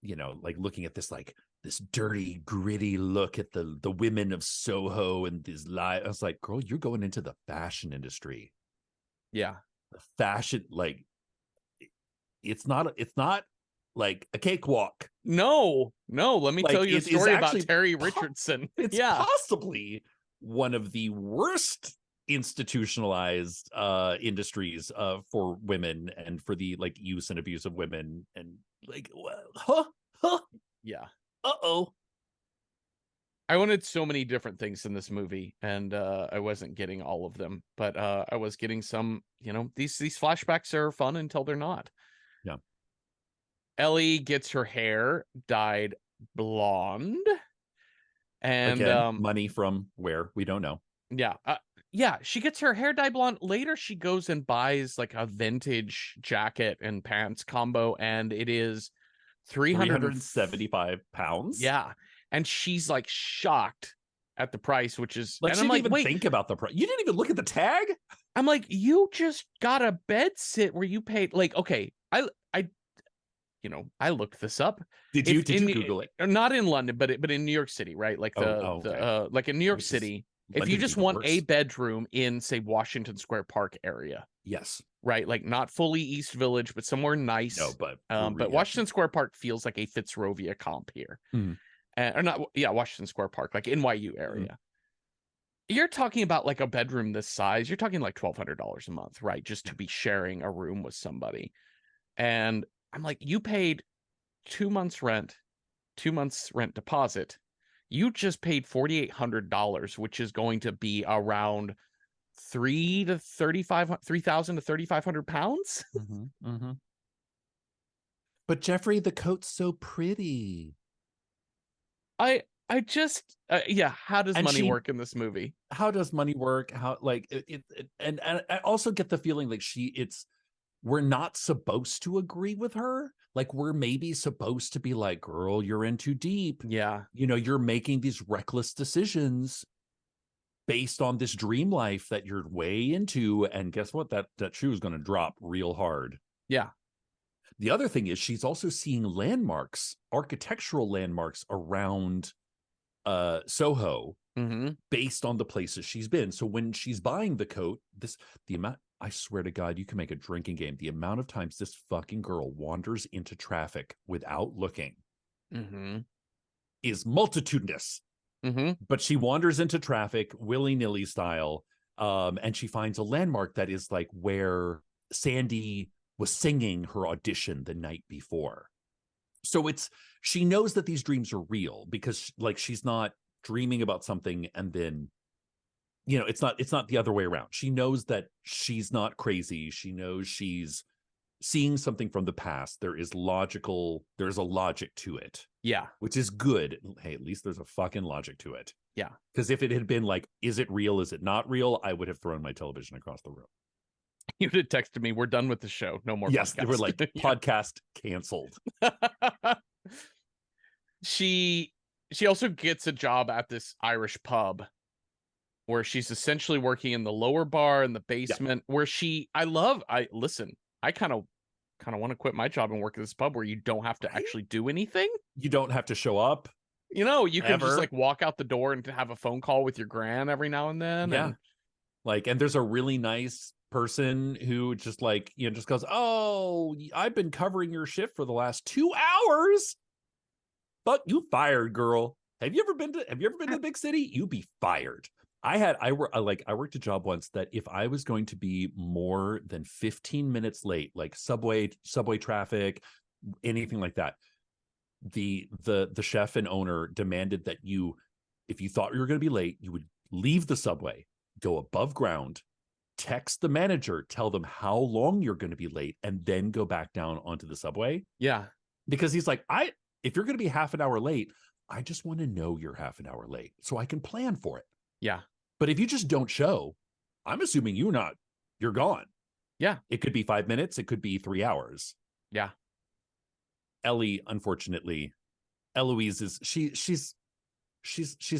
like looking at this, like this dirty, gritty look at the women of Soho and these lives. I was like, girl, you're going into the fashion industry. Yeah. The fashion, like, it's not like a cakewalk. No, let me Like, tell you a it is story about actually Terry Richardson. it's Yeah. possibly one of the worst institutionalized industries for women and for the like use and abuse of women, and like, Yeah. uh-oh. I wanted so many different things in this movie, and I wasn't getting all of them, but I was getting some. These flashbacks are fun until they're not. Yeah. Ellie gets her hair dyed blonde, and Again, money from where we don't know. yeah, she gets her hair dyed blonde. Later, she goes and buys like a vintage jacket and pants combo, and it is 375 pounds. Yeah, and she's like shocked at the price, which is, Like, and she I'm didn't like, even wait, think about the price. You didn't even look at the tag. I'm like, you just got a bed sit where you paid, like, okay, I looked this up. Did you Google it? Not in London, but in New York City, right? Like okay. like in New York Which City, if you London's just even want a worse. bedroom in, say, Washington Square Park area, Yes. right? Like not fully East Village, but somewhere nice. No, but but Washington Square Park feels like a Fitzrovia comp here. Mhm. Or not, yeah, Washington Square Park, like NYU area. You're talking about like a bedroom this size. You're talking like $1,200 a month, right? Just to be sharing a room with somebody. And I'm like, you paid 2 months rent, 2 months rent deposit. You just paid $4,800, which is going to be around 3,000 to 3,500 pounds. But Jeffrey, the coat's so pretty. I just how does money work in this movie? How does money work? How, like, and I also get the feeling like we're not supposed to agree with her. Like, we're maybe supposed to be like, girl, you're in too deep. Yeah. You're making these reckless decisions based on this dream life that you're way into. And guess what? That shoe is going to drop real hard. Yeah. The other thing is she's also seeing landmarks, architectural landmarks around Soho, based on the places she's been. So when she's buying the coat, the amount, I swear to God, you can make a drinking game. The amount of times this fucking girl wanders into traffic without looking is multitudinous. But she wanders into traffic willy-nilly style And she finds a landmark that is like where Sandy was singing her audition the night before. So she knows that these dreams are real because like she's not dreaming about something and then, you know, it's not the other way around. She knows that she's not crazy. She knows she's seeing something from the past. There's a logic to it. Yeah. Which is good. Hey, at least there's a fucking logic to it. Yeah. Because if it had been like, is it real? Is it not real? I would have thrown my television across the room. You had texted me, we're done with the show. No more. Yes, podcast. they were like, podcast canceled. She also gets a job at this Irish pub where she's essentially working in the lower bar in the basement where I kind of want to quit my job and work at this pub where you don't have to actually do anything. You don't have to show up. You know, you can just like walk out the door and have a phone call with your gran every now and then. Yeah. And there's a really nice person who just like, you know, just goes, oh, I've been covering your shift for the last 2 hours. But you fired, girl. Have you ever been to the big city? You be fired. I worked a job once that if I was going to be more than 15 minutes late, like subway traffic, anything like that, the chef and owner demanded that if you thought you were going to be late, you would leave the subway, go above ground, text the manager, tell them how long you're going to be late, and then go back down onto the subway. Yeah. Because he's like, if you're going to be half an hour late, I just want to know you're half an hour late so I can plan for it. Yeah. But if you just don't show, I'm assuming you're gone. Yeah. It could be 5 minutes. It could be 3 hours. Yeah. Ellie, unfortunately, Eloise is she's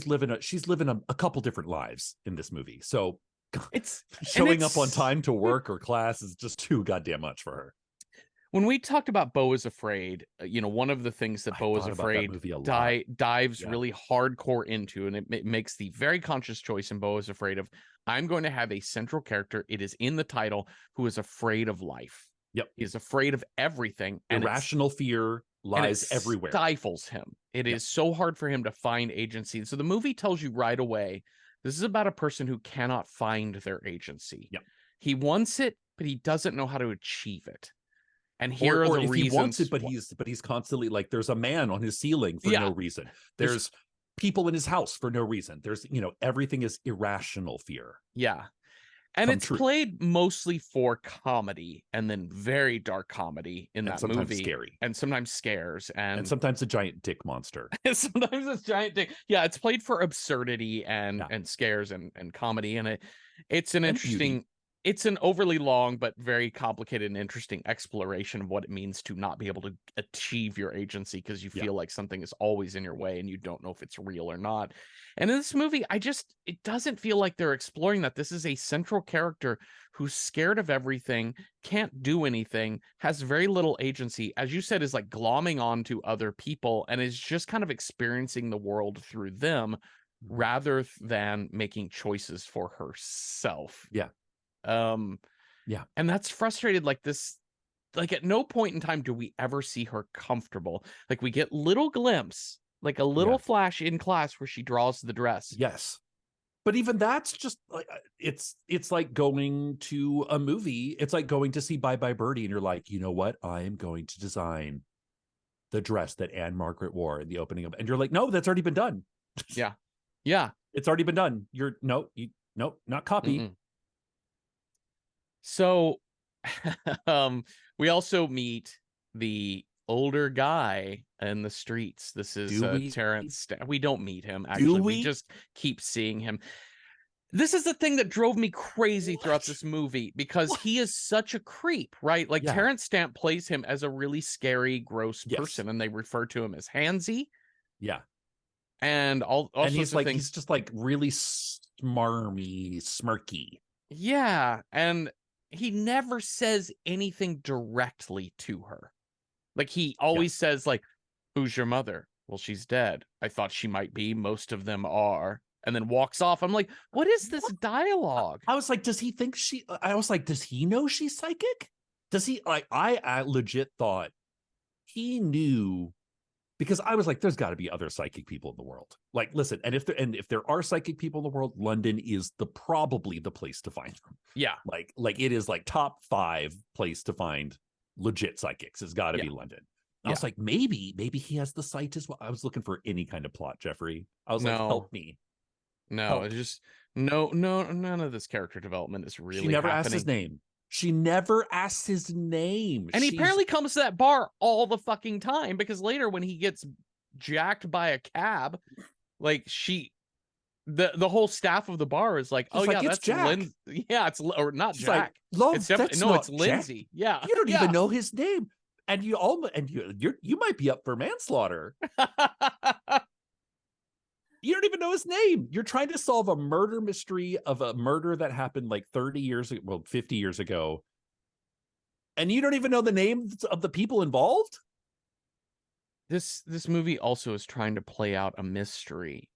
living a couple different lives in this movie. So it's showing up on time to work or class is just too goddamn much for her. When we talked about Beau is Afraid, you know, one of the things that Beau is Afraid dives really hardcore into, and it makes the very conscious choice in Beau is Afraid of, I'm going to have a central character, it is in the title, who is afraid of life. Yep. He's afraid of everything. Irrational fear lies everywhere. Stifles him. It is so hard for him to find agency. And so the movie tells you right away, this is about a person who cannot find their agency. Yep. He wants it, but he doesn't know how to achieve it. And here are the reasons. He wants it, but he's constantly like, there's a man on his ceiling for no reason. There's people in his house for no reason. There's, you know, everything is irrational fear. Yeah. And it's played mostly for comedy and then very dark comedy in that movie. Sometimes scary. And sometimes scares. And sometimes a giant dick monster. Sometimes it's giant dick. Yeah, it's played for absurdity and scares and comedy. And it's an interesting... Beauty. It's an overly long but very complicated and interesting exploration of what it means to not be able to achieve your agency because you feel like something is always in your way and you don't know if it's real or not. And in this movie, it doesn't feel like they're exploring that. This is a central character who's scared of everything, can't do anything, has very little agency, as you said, is like glomming onto other people and is just kind of experiencing the world through them rather than making choices for herself. Yeah. And that's frustrated. Like this, like at no point in time do we ever see her comfortable. Like we get little glimpse, like a little flash in class where she draws the dress. Yes, but even that's just like it's like going to a movie. It's like going to see Bye Bye Birdie, and you're like, you know what? I am going to design the dress that Anne Margaret wore in the opening of, and you're like, no, that's already been done. Yeah, it's already been done. Nope, not copy. Mm-mm. So we also meet the older guy in the streets. This is Terrence. We don't meet him, actually. We just keep seeing him. This is the thing that drove me crazy throughout this movie because he is such a creep, right? Like Terrence Stamp plays him as a really scary, gross person, and they refer to him as handsy. Yeah. And he's just like really smarmy, smirky. Yeah, and he never says anything directly to her. Like he always says like, who's your mother? Well, she's dead. I thought she might be. Most of them are. And then walks off. I'm like, what is this dialogue? I was like, does he know she's psychic? Does he like, I legit thought he knew because I was like, there's got to be other psychic people in the world. Like, listen, and if there are psychic people in the world, London is probably the place to find them. Yeah. Like it is like top 5 place to find legit psychics. It's got to be London. I was like, maybe he has the sight as well. I was looking for any kind of plot, Jeffrey. I was like, help me. No, it's just none of this character development is really. She never happening. asked his name. She never asks his name. And he apparently comes to that bar all the fucking time, because later when he gets jacked by a cab, like the whole staff of the bar is like, oh, yeah, that's Jack. Yeah, it's or not She's Jack. Like, it's definitely it's Lindsay. Jack. Yeah. You don't even know his name. And you might be up for manslaughter. You don't even know his name. You're trying to solve a murder mystery of a murder that happened like 30 years ago, well, 50 years ago. And you don't even know the names of the people involved? This movie also is trying to play out a mystery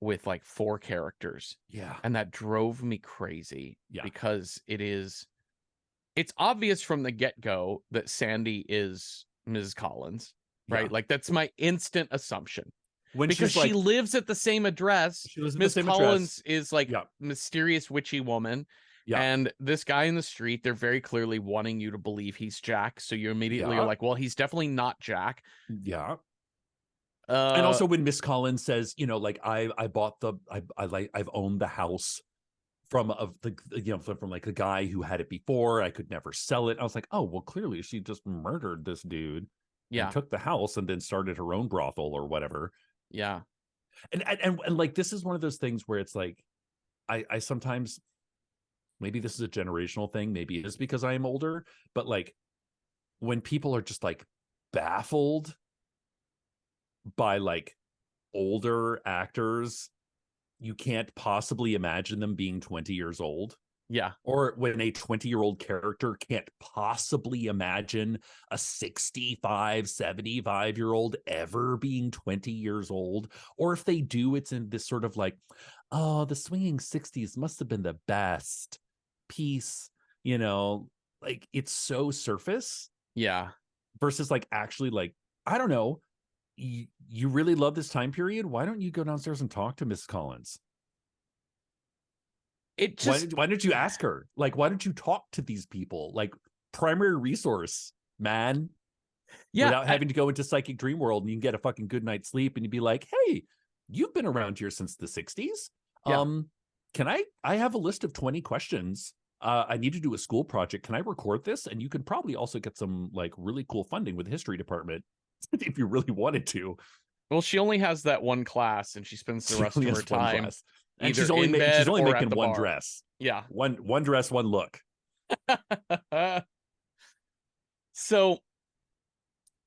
with like 4 characters. Yeah. And that drove me crazy. Yeah. Because it's obvious from the get-go that Sandy is Mrs. Collins, right? Yeah. Like that's my instant assumption. Because she lives at the same address. Miss Collins is like mysterious witchy woman. Yeah. And this guy in the street, they're very clearly wanting you to believe he's Jack. So you immediately are like, well, he's definitely not Jack. Yeah. And also when Miss Collins says, you know, like I've owned the house from like a guy who had it before. I could never sell it. I was like, oh, well, clearly she just murdered this dude. Yeah. And took the house and then started her own brothel or whatever. Yeah. And like, this is one of those things where it's like, I sometimes, maybe this is a generational thing. Maybe it is because I am older, but like when people are just like baffled by like older actors, you can't possibly imagine them being 20 years old. Yeah. Or when a 20-year-old character can't possibly imagine a 65, 75-year-old ever being 20 years old. Or if they do, it's in this sort of like, oh, the swinging 60s must have been the best. Peace, you know, like it's so surface. Yeah. Versus like actually like, I don't know, you really love this time period? Why don't you go downstairs and talk to Miss Collins? It just why don't you ask her? Like, why don't you talk to these people? Like, primary resource, man. Yeah. Without having to go into psychic dream world, and you can get a fucking good night's sleep, and you'd be like, hey, you've been around here since the 60s. Yeah. Can I have a list of 20 questions. I need to do a school project. Can I record this? And you could probably also get some like really cool funding with the history department if you really wanted to. Well, she only has that one class, and she spends the rest of her time. And she's only making one dress. Yeah. One dress, one look. So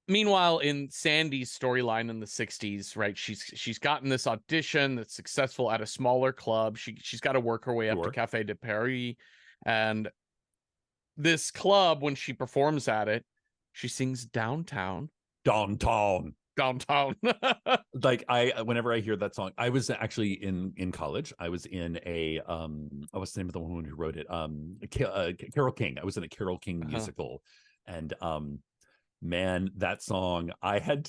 meanwhile, in Sandy's storyline in the 60s, right, she's gotten this audition that's successful at a smaller club. She's got to work her way up to Café de Paris. And this club, when she performs at it, she sings downtown. Like whenever I hear that song, I was actually in college. I was in a what's the name of the woman who wrote it? Carole King. I was in a Carole King musical, and man, that song I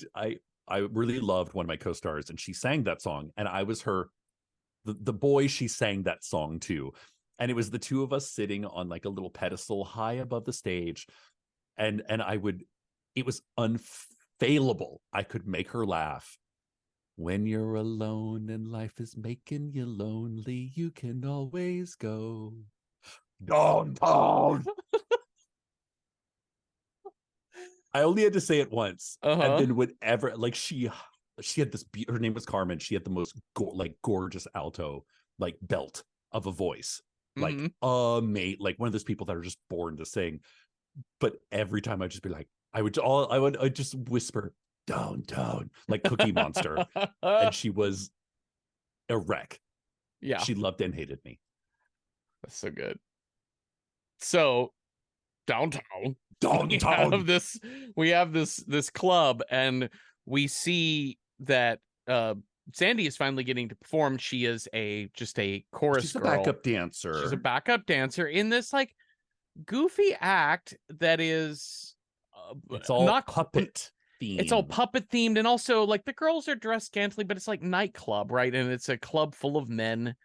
really loved one of my co-stars, and she sang that song, and I was the boy she sang that song to, and it was the two of us sitting on like a little pedestal high above the stage, and it was unfailable. I could make her laugh. When you're alone and life is making you lonely, you can always go downtown. I only had to say it once, and then whatever. Like she had this. Her name was Carmen. She had the most gorgeous alto like belt of a voice, like mate, like one of those people that are just born to sing. But every time I'd just be like, I'd just whisper downtown like Cookie Monster, and she was a wreck. Yeah, she loved and hated me. That's so good. So downtown. We have this club, and we see that Sandy is finally getting to perform. She is just a chorus She's girl. A backup dancer. She's a backup dancer in this like goofy act that is it's all not puppet. theme. It's all puppet themed, and also like the girls are dressed scantily, but it's like nightclub, right? And it's a club full of men,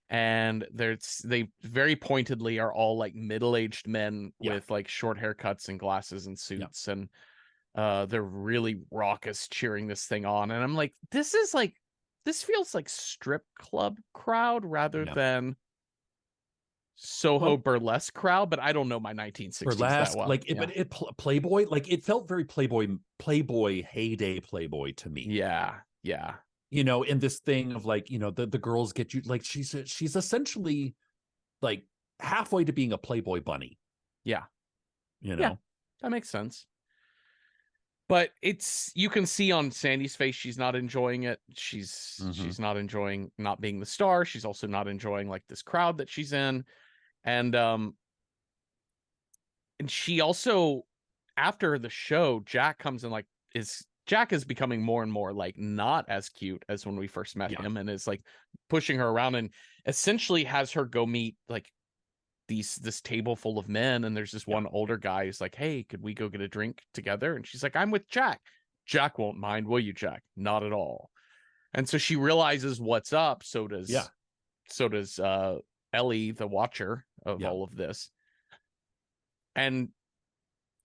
and they very pointedly are all like middle-aged men with like short haircuts and glasses and suits, and they're really raucous cheering this thing on. And I'm like, this feels like strip club crowd rather than Soho burlesque crowd, but I don't know my 1960s burlesque, that well. like but Playboy, like it felt very Playboy heyday Playboy to me. Yeah. You know, in this thing of like, you know, the girls get you, like she's essentially like halfway to being a Playboy bunny. Yeah. You know, that makes sense. But you can see on Sandy's face, she's not enjoying it. She's not enjoying not being the star. She's also not enjoying like this crowd that she's in. And she also, after the show, Jack comes in, like, Jack is becoming more and more like not as cute as when we first met him, and is like pushing her around and essentially has her go meet like this table full of men, and there's this one older guy who's like, hey, could we go get a drink together? And she's like, I'm with Jack. Jack won't mind, will you, Jack? Not at all. And so she realizes what's up. So does Ellie, the watcher of all of this. And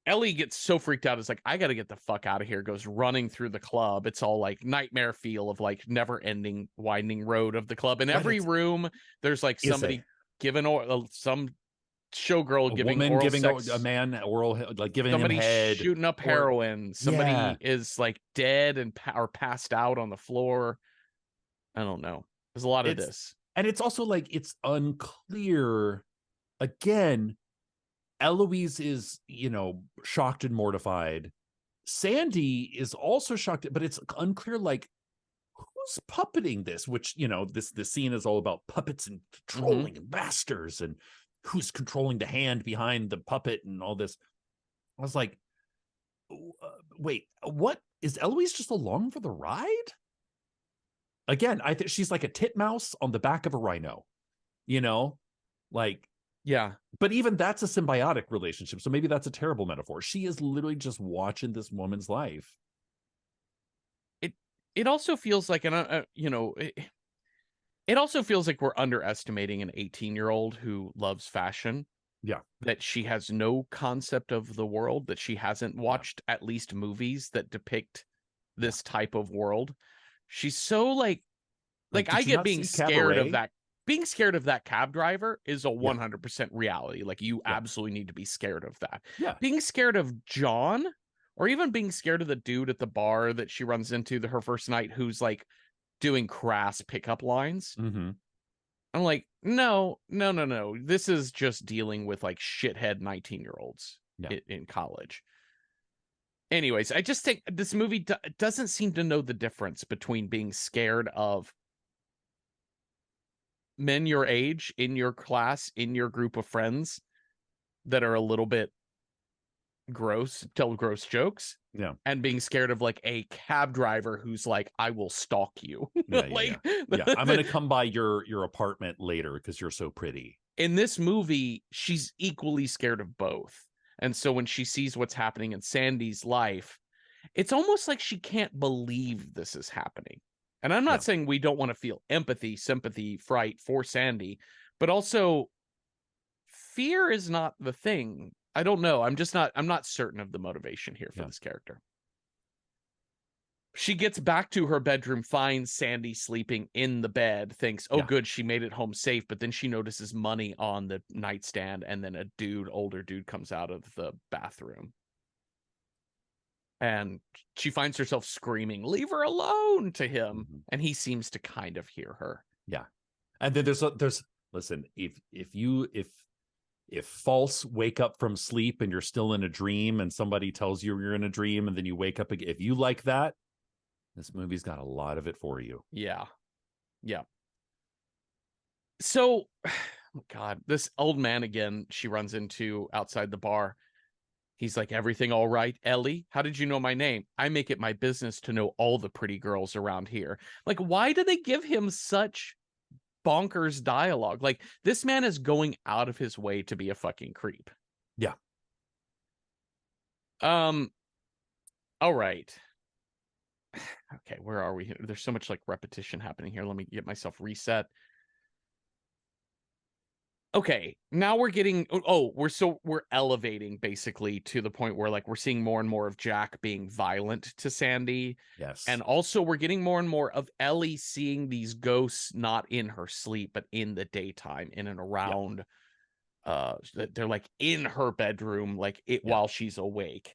Ellie gets so freaked out, it's like, I gotta get the fuck out of here, goes running through the club. It's all like nightmare feel of like never ending winding road of the club. In every room there's like somebody giving some showgirl giving oral sex, a man oral, like giving somebody him head, shooting up heroin, somebody is like dead and or passed out on the floor. I don't know, there's a lot of this, and it's also like it's unclear again. Eloise is, you know, shocked and mortified. Sandy is also shocked, but it's unclear like who's puppeting this, which, you know, this scene is all about puppets and controlling and masters, and who's controlling the hand behind the puppet and all this. I was like, wait, what? Is Eloise just along for the ride? Again, I think she's like a titmouse on the back of a rhino, you know, like, but even that's a symbiotic relationship. So maybe that's a terrible metaphor. She is literally just watching this woman's life. It also feels like it also feels like we're underestimating an 18-year-old who loves fashion. Yeah. That she has no concept of the world, that she hasn't watched at least movies that depict this type of world. She's so like I get being scared of that. Being scared of that cab driver is a 100% reality. Like, you absolutely need to be scared of that. Yeah. Being scared of John, or even being scared of the dude at the bar that she runs into her first night, who's like doing crass pickup lines. I'm like, no. This is just dealing with like shithead 19-year-olds in college. Anyways, I just think this movie doesn't seem to know the difference between being scared of men your age, in your class, in your group of friends that are a little bit gross, tell gross jokes, and being scared of like a cab driver who's like, I will stalk you. I'm gonna come by your apartment later because you're so pretty. In this movie, she's equally scared of both. And so when she sees what's happening in Sandy's life, it's almost like she can't believe this is happening. And I'm not saying we don't want to feel empathy, sympathy, fright for Sandy, but also fear is not the thing. I don't know. I'm not certain of the motivation here for this character. She gets back to her bedroom, finds Sandy sleeping in the bed, thinks, oh, good, she made it home safe. But then she notices money on the nightstand, and then a older dude comes out of the bathroom. And she finds herself screaming, leave her alone, to him. And he seems to kind of hear her. Yeah. And then there's listen, if false wake up from sleep and you're still in a dream and somebody tells you you're in a dream and then you wake up again, if you like that, this movie's got a lot of it for you. Yeah. So, oh God, this old man again, she runs into outside the bar. He's like, everything all right, Ellie? How did you know my name? I make it my business to know all the pretty girls around here. Like, why do they give him such bonkers dialogue? Like, this man is going out of his way to be a fucking creep. Yeah. All right. Okay, where are we? There's so much like repetition happening here. Let me get myself reset. Okay, now we're getting we're elevating basically to the point where like we're seeing more and more of Jack being violent to Sandy. Yes. And also we're getting more and more of Ellie seeing these ghosts not in her sleep, but in the daytime, in and Yeah. around they're like in her bedroom, like it Yeah. while she's awake.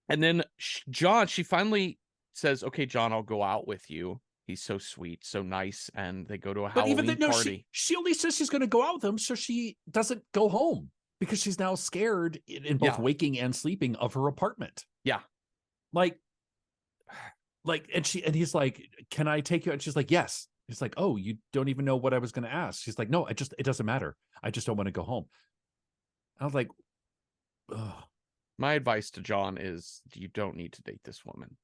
And then John, she finally says, "Okay, John, I'll go out with you." He's so sweet, so nice, and they go to a But even Halloween then, no, party. she only says she's going to go out with him, so she doesn't go home because she's now scared in both Yeah, waking and sleeping of her apartment. yeah. Like, and he's like, "Can I take you?" And she's like, "Yes." He's like, "Oh, you don't even know what I was going to ask." She's like, "No, it doesn't matter. I just don't want to go home." I was like, ugh. My advice to John is you don't need to date this woman.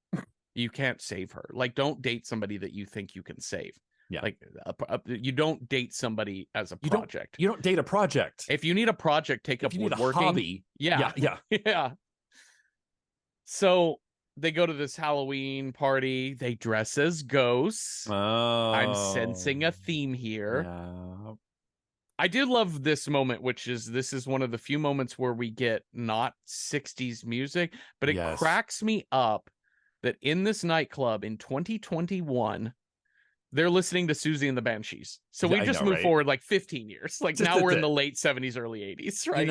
You can't save her. Like, don't date somebody that you think you can save. Yeah. Like, you don't date somebody as a You don't project. you don't date a project. If you need a project, take If up you need a woodworking. hobby, Yeah. yeah. Yeah. So they go to this Halloween party. They dress as ghosts. I'm sensing a theme here. Yeah. I did love this moment, which is this is one of the few moments where we get not 60s music, but it Yes. cracks me up that in this nightclub in 2021, they're listening to Susie and the Banshees. So Yeah, we I just know, moved right? forward like 15 years. Like Just now we're in the the late 70s, early 80s, right?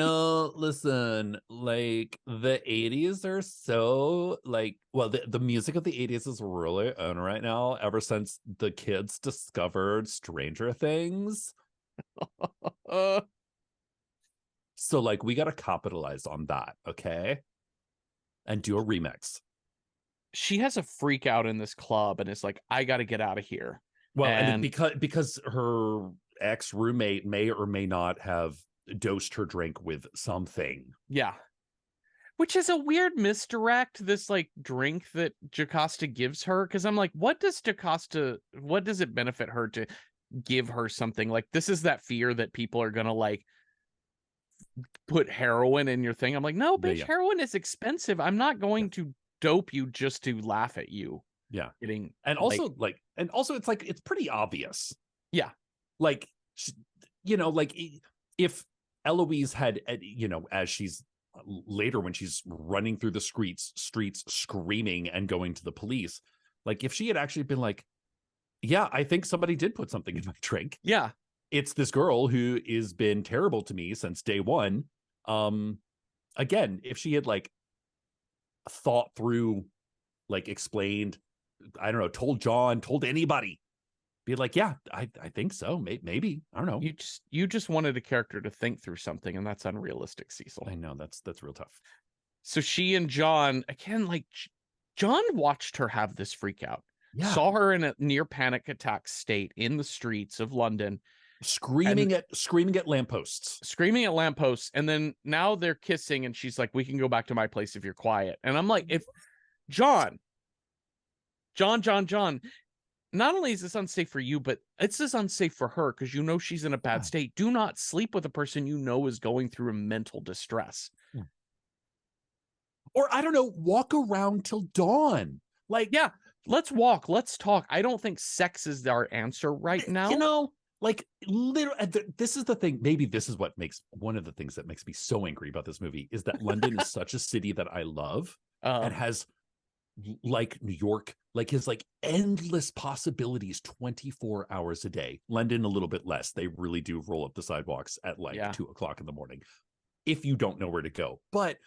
listen, like the 80s are so like, well, the music of the 80s is really on right now ever since the kids discovered Stranger Things. Uh, So like we got to capitalize on that, okay? And do a remix. she has a freak out in this club and is like, I got to get out of here. Well, and And because her ex roommate may or may not have dosed her drink with something. yeah, which is a weird misdirect, this like drink that Jocasta gives her. Cause I'm like, what does it benefit her to give her something? Like, this is that fear that people are gonna like put heroin in your thing. I'm like, no, bitch, Yeah. heroin is expensive. I'm not Yeah. going to dope you just to laugh at you. Yeah. Getting And also it's like it's pretty obvious. Yeah. Like like if Eloise had as she's later when she's running through the streets screaming and going to the police, like if she had actually been like, yeah, I think somebody did put something in my drink. Yeah. It's this girl who has been terrible to me since day one. Again, if she had like thought through, like explained, I don't know, told anybody, be like, yeah, I think so. Maybe. I don't know. You just wanted a character to think through something, and that's unrealistic, Cecil. I know that's real tough. So she and John, again, like John watched her have this freak out. Yeah. Saw her in a near panic attack state in the streets of London, Screaming at lampposts. Screaming at lampposts, and then now they're kissing, and she's like, "We can go back to my place if you're quiet." And I'm like, if John, not only is this unsafe for you, but it's just unsafe for her because you know she's in a bad state. Do not sleep with a person you know is going through a mental distress. Yeah. Or I don't know, walk around till dawn. Like, yeah, let's walk, let's talk. I don't think sex is our answer right now. Like literally, this is the thing. Maybe this is what makes one of the things that makes me so angry about this movie is that London is such a city that I love and has, like New York, like his like endless possibilities 24 hours a day. London a little bit less. They really do roll up the sidewalks at like 2:00 in the morning if you don't know where to go. But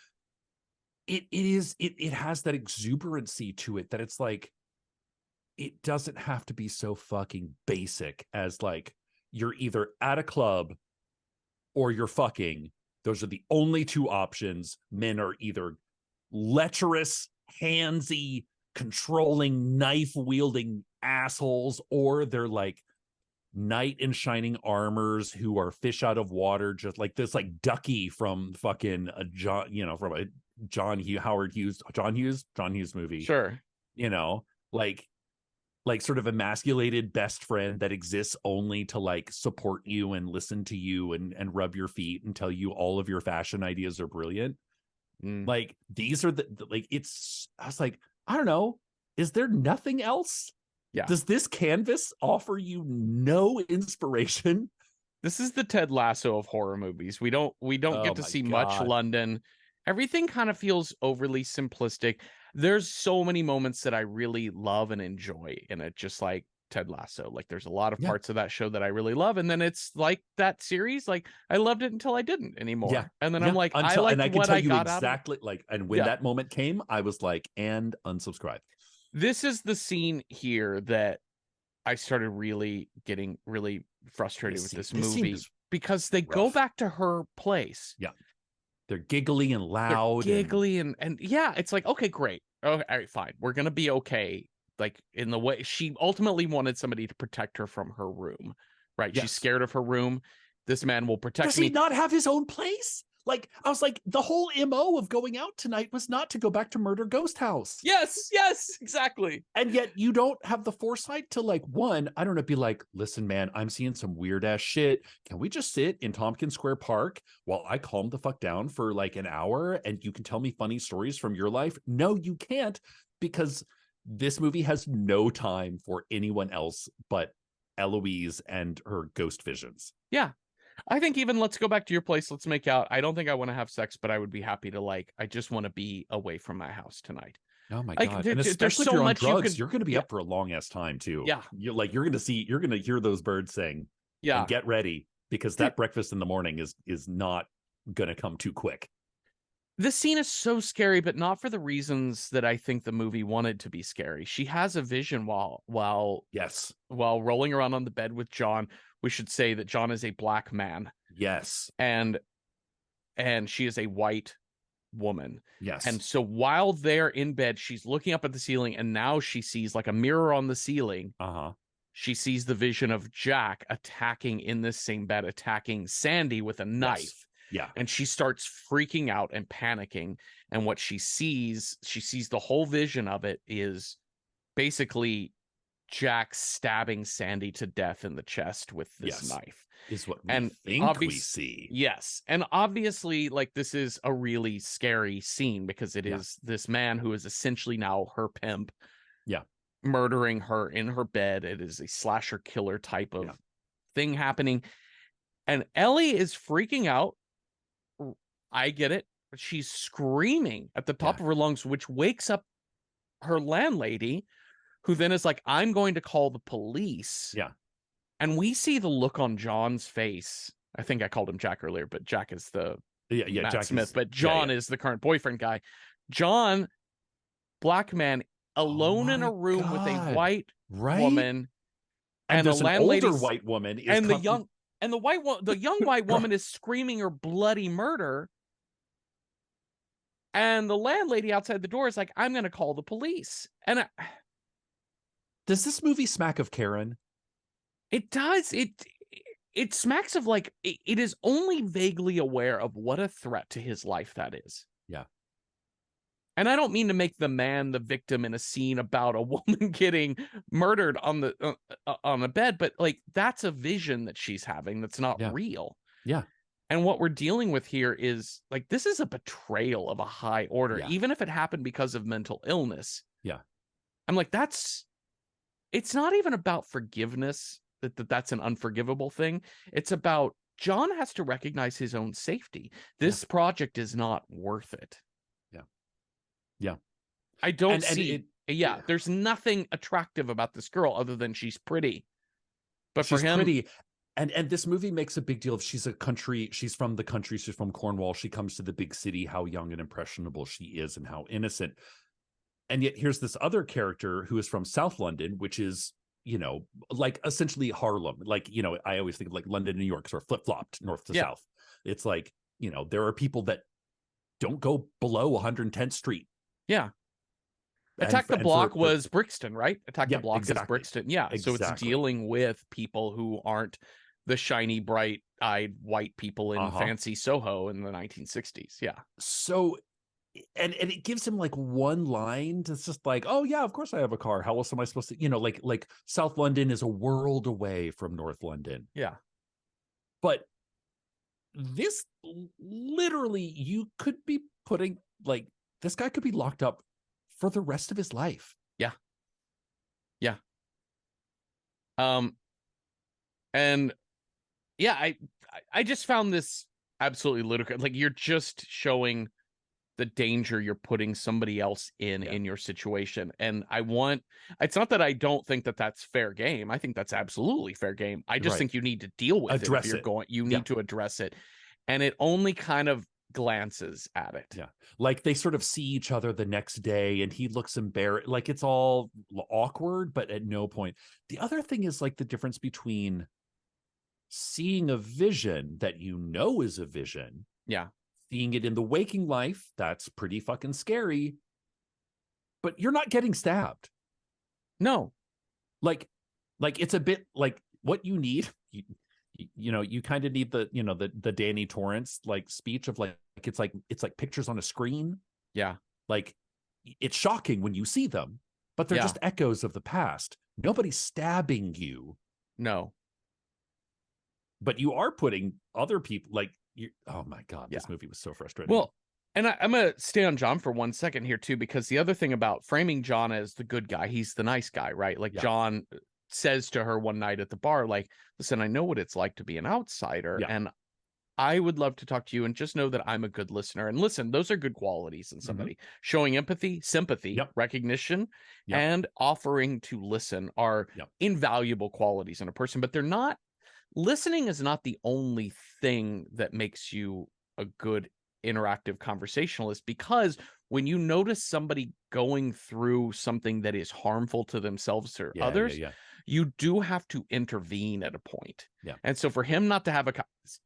it has that exuberancy to it that it's like it doesn't have to be so fucking basic as like you're either at a club or you're fucking. Those are the only two options. Men are either lecherous, handsy, controlling, knife-wielding assholes, or they're like knight in shining armors who are fish out of water, just like this, like Ducky from fucking from a John Hughes movie. Sure. Like sort of emasculated best friend that exists only to like support you and listen to you and rub your feet and tell you all of your fashion ideas are brilliant. Like, these are like, I was like, I don't know, is there nothing else? Yeah. Does this canvas offer you no inspiration? This is the Ted Lasso of horror movies. We don't Oh get to my see much God. London. Everything kind of feels overly simplistic. There's so many moments that I really love and enjoy in it, just like Ted Lasso. Like, there's a lot of Yeah. parts of that show that I really love, and then it's like that series, like I loved it until I didn't anymore. Yeah. And then Yeah. I'm like, I and liked I can what tell I you got out of it. exactly, like, and when Yeah. that moment came, I was like, and unsubscribe. This is the scene here that I started really getting really frustrated with this movie, because they go rough. back to her place. Yeah. They're giggly and loud. They're giggly and yeah, it's like, okay, great. Okay, all right, fine. We're gonna be okay. Like, in the way she ultimately wanted somebody to protect her from her room, right? Yes. She's scared of her room. This man will protect Does me. he not have his own place? Like, I was like, the whole MO of going out tonight was not to go back to Murder Ghost House. Yes, exactly. And yet you don't have the foresight to, like, one, I don't know, be like, listen, man, I'm seeing some weird ass shit. Can we just sit in Tompkins Square Park while I calm the fuck down for like an hour and you can tell me funny stories from your life? No, you can't, because this movie has no time for anyone else but Eloise and her ghost visions. Yeah. I think even let's go back to your place. Let's make out. I don't think I want to have sex, but I would be happy to, like, I just want to be away from my house tonight. Oh my Like, God. And especially there's if so you're on much drugs, you're going to be up for a long ass time too. Yeah. You're going to hear those birds sing. Yeah. And get ready, because that breakfast in the morning is not going to come too quick. This scene is so scary, but not for the reasons that I think the movie wanted to be scary. She has a vision while rolling around on the bed with John. We should say that John is a black man. Yes. And she is a white woman. Yes. And so while they're in bed, she's looking up at the ceiling, and now she sees, like, a mirror on the ceiling. She sees the vision of Jack attacking in this same bed, attacking Sandy with a knife. Yes. Yeah. And she starts freaking out and panicking. And what she sees the whole vision of it is basically Jack stabbing Sandy to death in the chest with this knife. Is what we think we see. Yes. And obviously, like, this is a really scary scene, because it is this man who is essentially now her pimp. Yeah. Murdering her in her bed. It is a slasher killer type of thing happening. And Ellie is freaking out. I get it. She's screaming at the top of her lungs, which wakes up her landlady, who then is like, I'm going to call the police. Yeah. And we see the look on John's face. I think I called him Jack earlier, but Jack is the Matt Jack Smith, but John is the current boyfriend guy. John, black man, alone in a room with a white woman, and the landlady's older white woman is and the young white woman is screaming her bloody murder. And the landlady outside the door is like, I'm going to call the police. And does this movie smack of Karen? It does. It smacks of, like, it is only vaguely aware of what a threat to his life that is. Yeah. And I don't mean to make the man the victim in a scene about a woman getting murdered on the bed, but, like, that's a vision that she's having that's not real. Yeah. And what we're dealing with here is, like, this is a betrayal of a high order, even if it happened because of mental illness. Yeah. I'm like, it's not even about forgiveness, that's an unforgivable thing. It's about John has to recognize his own safety. This project is not worth it. Yeah. Yeah. I don't see. There's nothing attractive about this girl other than she's pretty. But she's for him, pretty. And this movie makes a big deal of she's from the country, she's from Cornwall, she comes to the big city, how young and impressionable she is and how innocent. And yet here's this other character who is from South London, which is, like essentially Harlem. Like, I always think of, like, London, New York, sort of flip-flopped north to south. It's like, there are people that don't go below 110th Street. Yeah. Attack the Block was Brixton, right? Attack the Block is Brixton. Yeah. So it's dealing with people who aren't the shiny, bright-eyed white people in fancy Soho in the 1960s. Yeah. So, and it gives him, like, one line that's just like, oh yeah, of course I have a car. How else am I supposed to, like South London is a world away from North London. Yeah. But this literally, you could be putting like this guy could be locked up for the rest of his life. Yeah. And yeah, I just found this absolutely ludicrous. Like, you're just showing the danger you're putting somebody else in your situation. And it's not that I don't think that that's fair game. I think that's absolutely fair game. I just think you need to deal with Address it. If you're you need to address it. And it only kind of glances at it. Yeah. Like they sort of see each other the next day and he looks embarrassed. Like it's all awkward, but at no point. The other thing is like the difference between seeing a vision that you know is a vision. Yeah. Seeing it in the waking life, that's pretty fucking scary. But you're not getting stabbed. No. Like it's a bit like what you need. You kind of need the Danny Torrance like speech of like it's like pictures on a screen. Yeah. Like it's shocking when you see them, but they're just echoes of the past. Nobody's stabbing you. No. But you are putting other people like oh my God, this movie was so frustrating. Well, and I'm going to stay on John for 1 second here too, because the other thing about framing John as the good guy, he's the nice guy, right? Like John says to her one night at the bar, like, listen, I know what it's like to be an outsider, and I would love to talk to you, and just know that I'm a good listener. And listen, those are good qualities in somebody. Showing empathy, sympathy, recognition, and offering to listen are invaluable qualities in a person, but they're not. Listening is not the only thing that makes you a good interactive conversationalist, because when you notice somebody going through something that is harmful to themselves or others, you do have to intervene at a point. And so for him not to have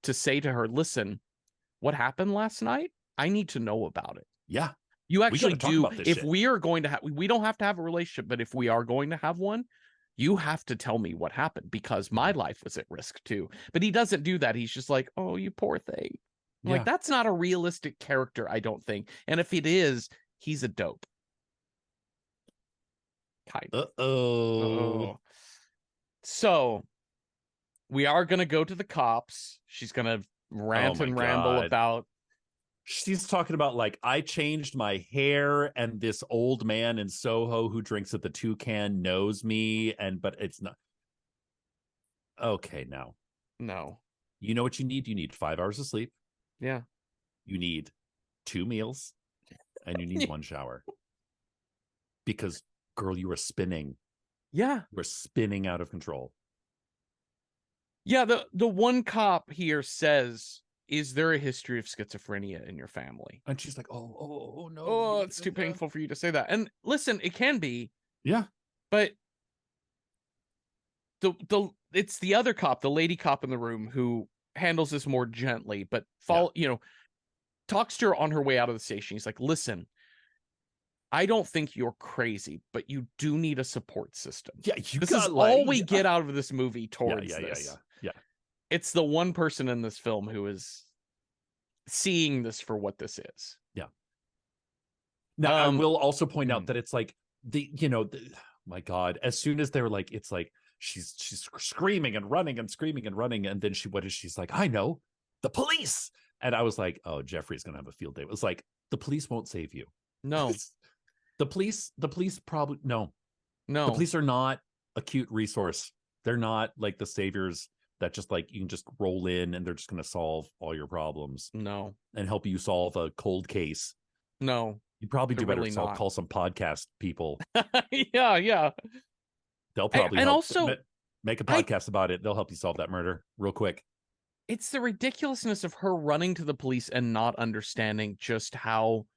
to say to her, listen, what happened last night? I need to know about it. You actually do. If we are going to have, we don't have to have a relationship, but if we are going to have one, you have to tell me what happened, because my life was at risk too. But he doesn't do that. He's just like, oh, you poor thing. Like, that's not a realistic character, I don't think. And if it is, he's a dope. Kind of. Uh-oh. So we are going to go to the cops. She's going to rant and ramble about. She's talking about like, I changed my hair and this old man in Soho who drinks at the Toucan knows me. But it's not. Okay, now. No. You know what you need? You need 5 hours of sleep. Yeah. You need 2 meals and you need 1 shower. Because, girl, you were spinning. Yeah. You were spinning out of control. Yeah, the one cop here says, is there a history of schizophrenia in your family? And she's like, oh no. Oh, it's too painful for you to say that. And listen, it can be. Yeah. But it's the other cop, the lady cop in the room, who handles this more gently, but talks to her on her way out of the station. He's like, listen, I don't think you're crazy, but you do need a support system. Yeah, this is all we get out of this movie towards this. Yeah. It's the one person in this film who is seeing this for what this is. Yeah. Now, I will also point out that it's like my God, as soon as they're like, it's like she's screaming and running and screaming and running, and then she's like, I know, the police. And I was like, oh, Jeffrey's gonna have a field day. It was like, the police won't save you. No. The police probably no. The police are not a cute resource. They're not like the saviors that just like you can just roll in and they're just going to solve all your problems. No. And help you solve a cold case. No. You probably do better call some podcast people. Yeah. They'll probably and help also make a podcast about it. They'll help you solve that murder real quick. It's the ridiculousness of her running to the police and not understanding just how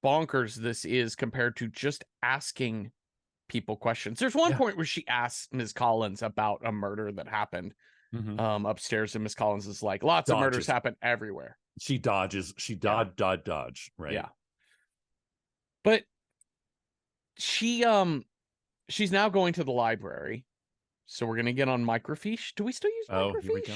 bonkers this is compared to just asking people questions. There's one point where she asks Ms. Collins about a murder that happened upstairs, and Ms. Collins is like, lots of murders happen everywhere. She dodges. She dodge, right? Yeah. But she's now going to the library. So we're gonna get on microfiche. Do we still use microfiche? Here we go.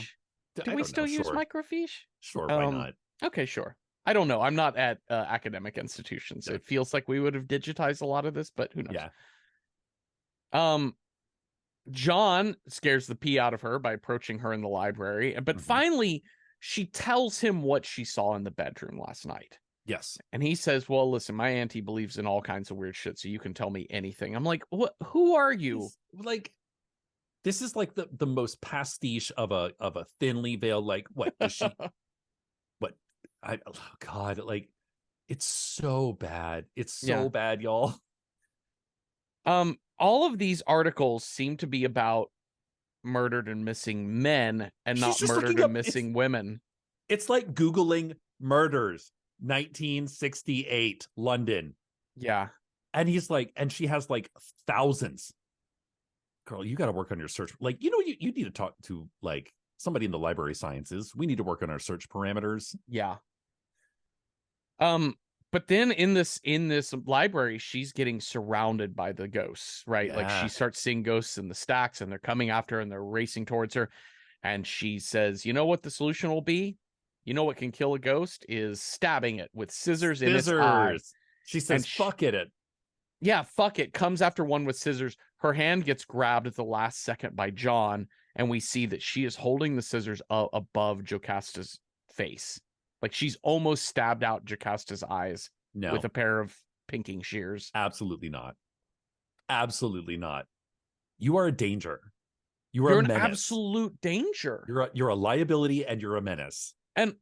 Do we still use microfiche? Sure, why not? Okay, sure. I don't know. I'm not at academic institutions. It feels like we would have digitized a lot of this, but who knows? Yeah. John scares the pee out of her by approaching her in the library, but finally she tells him what she saw in the bedroom last night. Yes. And he says, well, listen, my auntie believes in all kinds of weird shit, so you can tell me anything. I'm like, what? Who are you? Like, this is like the most pastiche of a thinly veiled, like, what does she what oh God, like, it's so bad. It's so Yeah. bad, y'all. All of these articles seem to be about murdered and missing men and She's not just murdered looking and up, missing women. it's like Googling murders 1968 London. Yeah. And he's like, and she has like thousands. Girl, you got to work on your search. Like, you need to talk to like somebody in the library sciences. We need to work on our search parameters. Yeah. But then in this library, she's getting surrounded by the ghosts, right? Like she Yeah. starts seeing ghosts in the stacks and they're coming after her and they're racing towards her. And she says, you know what the solution will be? You know what can kill a ghost is stabbing it with scissors in its eye. Scissors. She And says, fuck it. yeah, fuck it. Comes after one with scissors. Her hand gets grabbed at the last second by John. And we see that she is holding the scissors above Jocasta's face. Like she's almost stabbed out Jocasta's eyes No, with a pair of pinking shears. absolutely not. Absolutely not. You are a danger. You are You're a an menace. absolute danger. You're a liability and you're a menace. And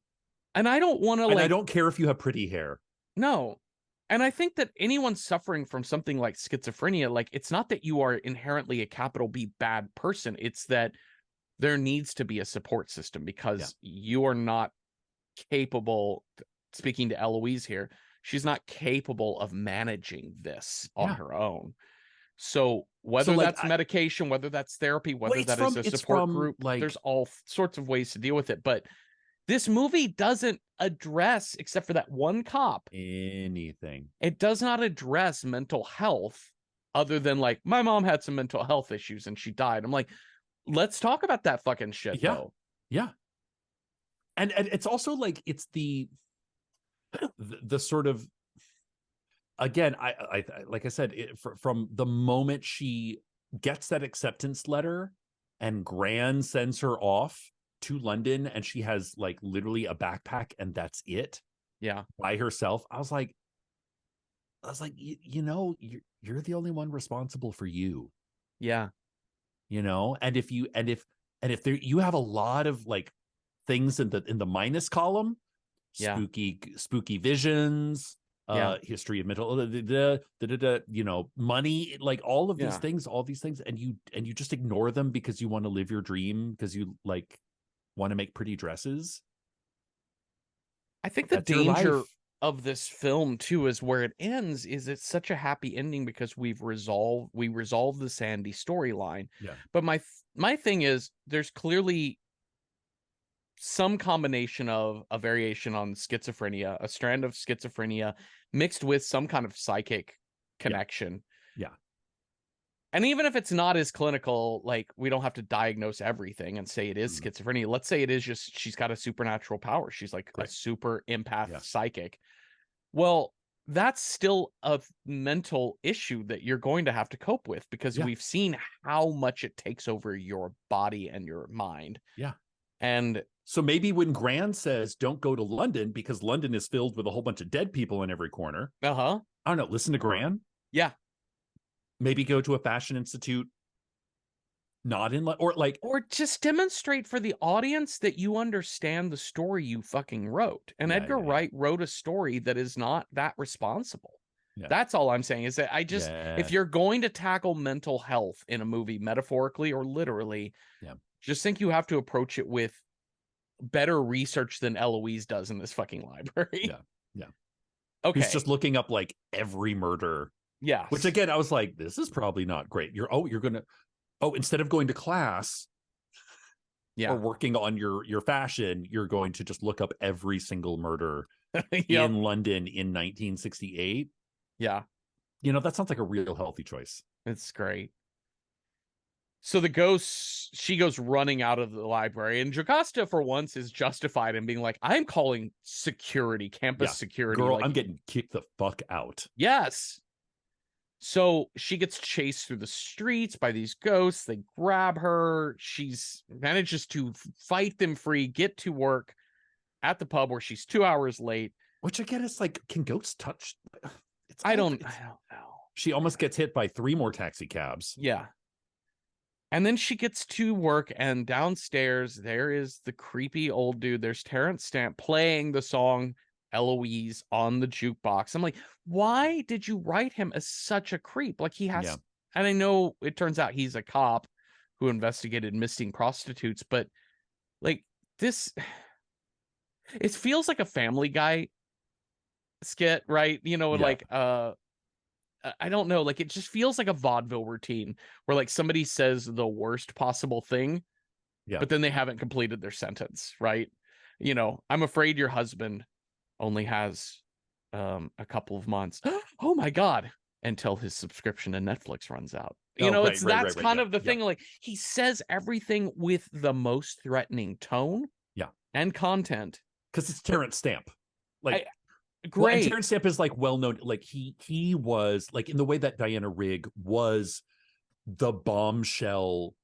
I don't want to And I don't care if you have pretty hair. No. And I think that anyone suffering from something like schizophrenia, like it's not that you are inherently a capital B bad person. It's that there needs to be a support system because you are not capable, speaking to Eloise here, she's not capable of managing this on her own. So whether like, that's medication, whether that's therapy, whether that is a support group, like, there's all sorts of ways to deal with it. But this movie doesn't address, except for that one cop, anything. it does not address mental health other than like, my mom had some mental health issues and she died. I'm like, let's talk about that fucking shit though. Yeah. And it's also like, it's the sort of, again, I like I said, from the moment she gets that acceptance letter and Gran sends her off to London and she has like literally a backpack and that's it. Yeah. By herself. I was like, you know, you're the only one responsible for you. Yeah. You know, and if there, you have a lot of like things in the minus column, spooky visions, history of mental, you know, money, like all of these things, and you just ignore them because you want to live your dream, because you like want to make pretty dresses. I think the danger of this film too is where it ends is it's such a happy ending because we resolved the Sandy storyline. Yeah. But my thing is there's clearly some combination of a variation on schizophrenia, a strand of schizophrenia mixed with some kind of psychic connection. Yeah. And even if it's not as clinical, like we don't have to diagnose everything and say it is schizophrenia. Let's say it is just she's got a supernatural power. She's like a super empath psychic. Well, that's still a mental issue that you're going to have to cope with because we've seen how much it takes over your body and your mind. Yeah. And so maybe when Gran says don't go to London because London is filled with a whole bunch of dead people in every corner. I don't know. Listen to Gran. Yeah. Maybe go to a fashion institute. Not in or just demonstrate for the audience that you understand the story you fucking wrote. And Edgar Wright wrote a story that is not that responsible. That's all I'm saying is that if you're going to tackle mental health in a movie, metaphorically or literally, just think you have to approach it with better research than Eloise does in this fucking library. Yeah. Okay. Who's just looking up like every murder. Yeah. Which again, I was like, this is probably not great. Instead of going to class or working on your fashion, you're going to just look up every single murder in London in 1968. Yeah. You know, that sounds like a real healthy choice. It's great. So she goes running out of the library, and Jocasta for once is justified in being like, I'm calling security, campus security. Girl, like, I'm getting kicked the fuck out. Yes. So she gets chased through the streets by these ghosts. They grab her. She's manages to fight them free, get to work at the pub where she's 2 hours late. Which again is like, can ghosts touch? I don't know. She almost gets hit by 3 more taxi cabs. Yeah. And then she gets to work, and downstairs there is the creepy old dude. There's Terrence Stamp playing the song Eloise on the jukebox. I'm like, why did you write him as such a creep? Like, he has, Yeah. and I know it turns out he's a cop who investigated missing prostitutes, but like this, it feels like a Family Guy skit, right? You know, Yeah. like I don't know, like it just feels like a vaudeville routine where like somebody says the worst possible thing, Yeah. but then they haven't completed their sentence, right? You know, I'm afraid your husband only has a couple of months. Oh my God, until his subscription to Netflix runs out. You Oh, know, right, it's right, that's right, kind yeah, of the yeah. thing. Like, he says everything with the most threatening tone, Yeah, and content. because it's Terrence Stamp. Like, Great. well, and Terrence Stamp is like well known. Like he was like, in the way that Diana Rigg was the bombshell,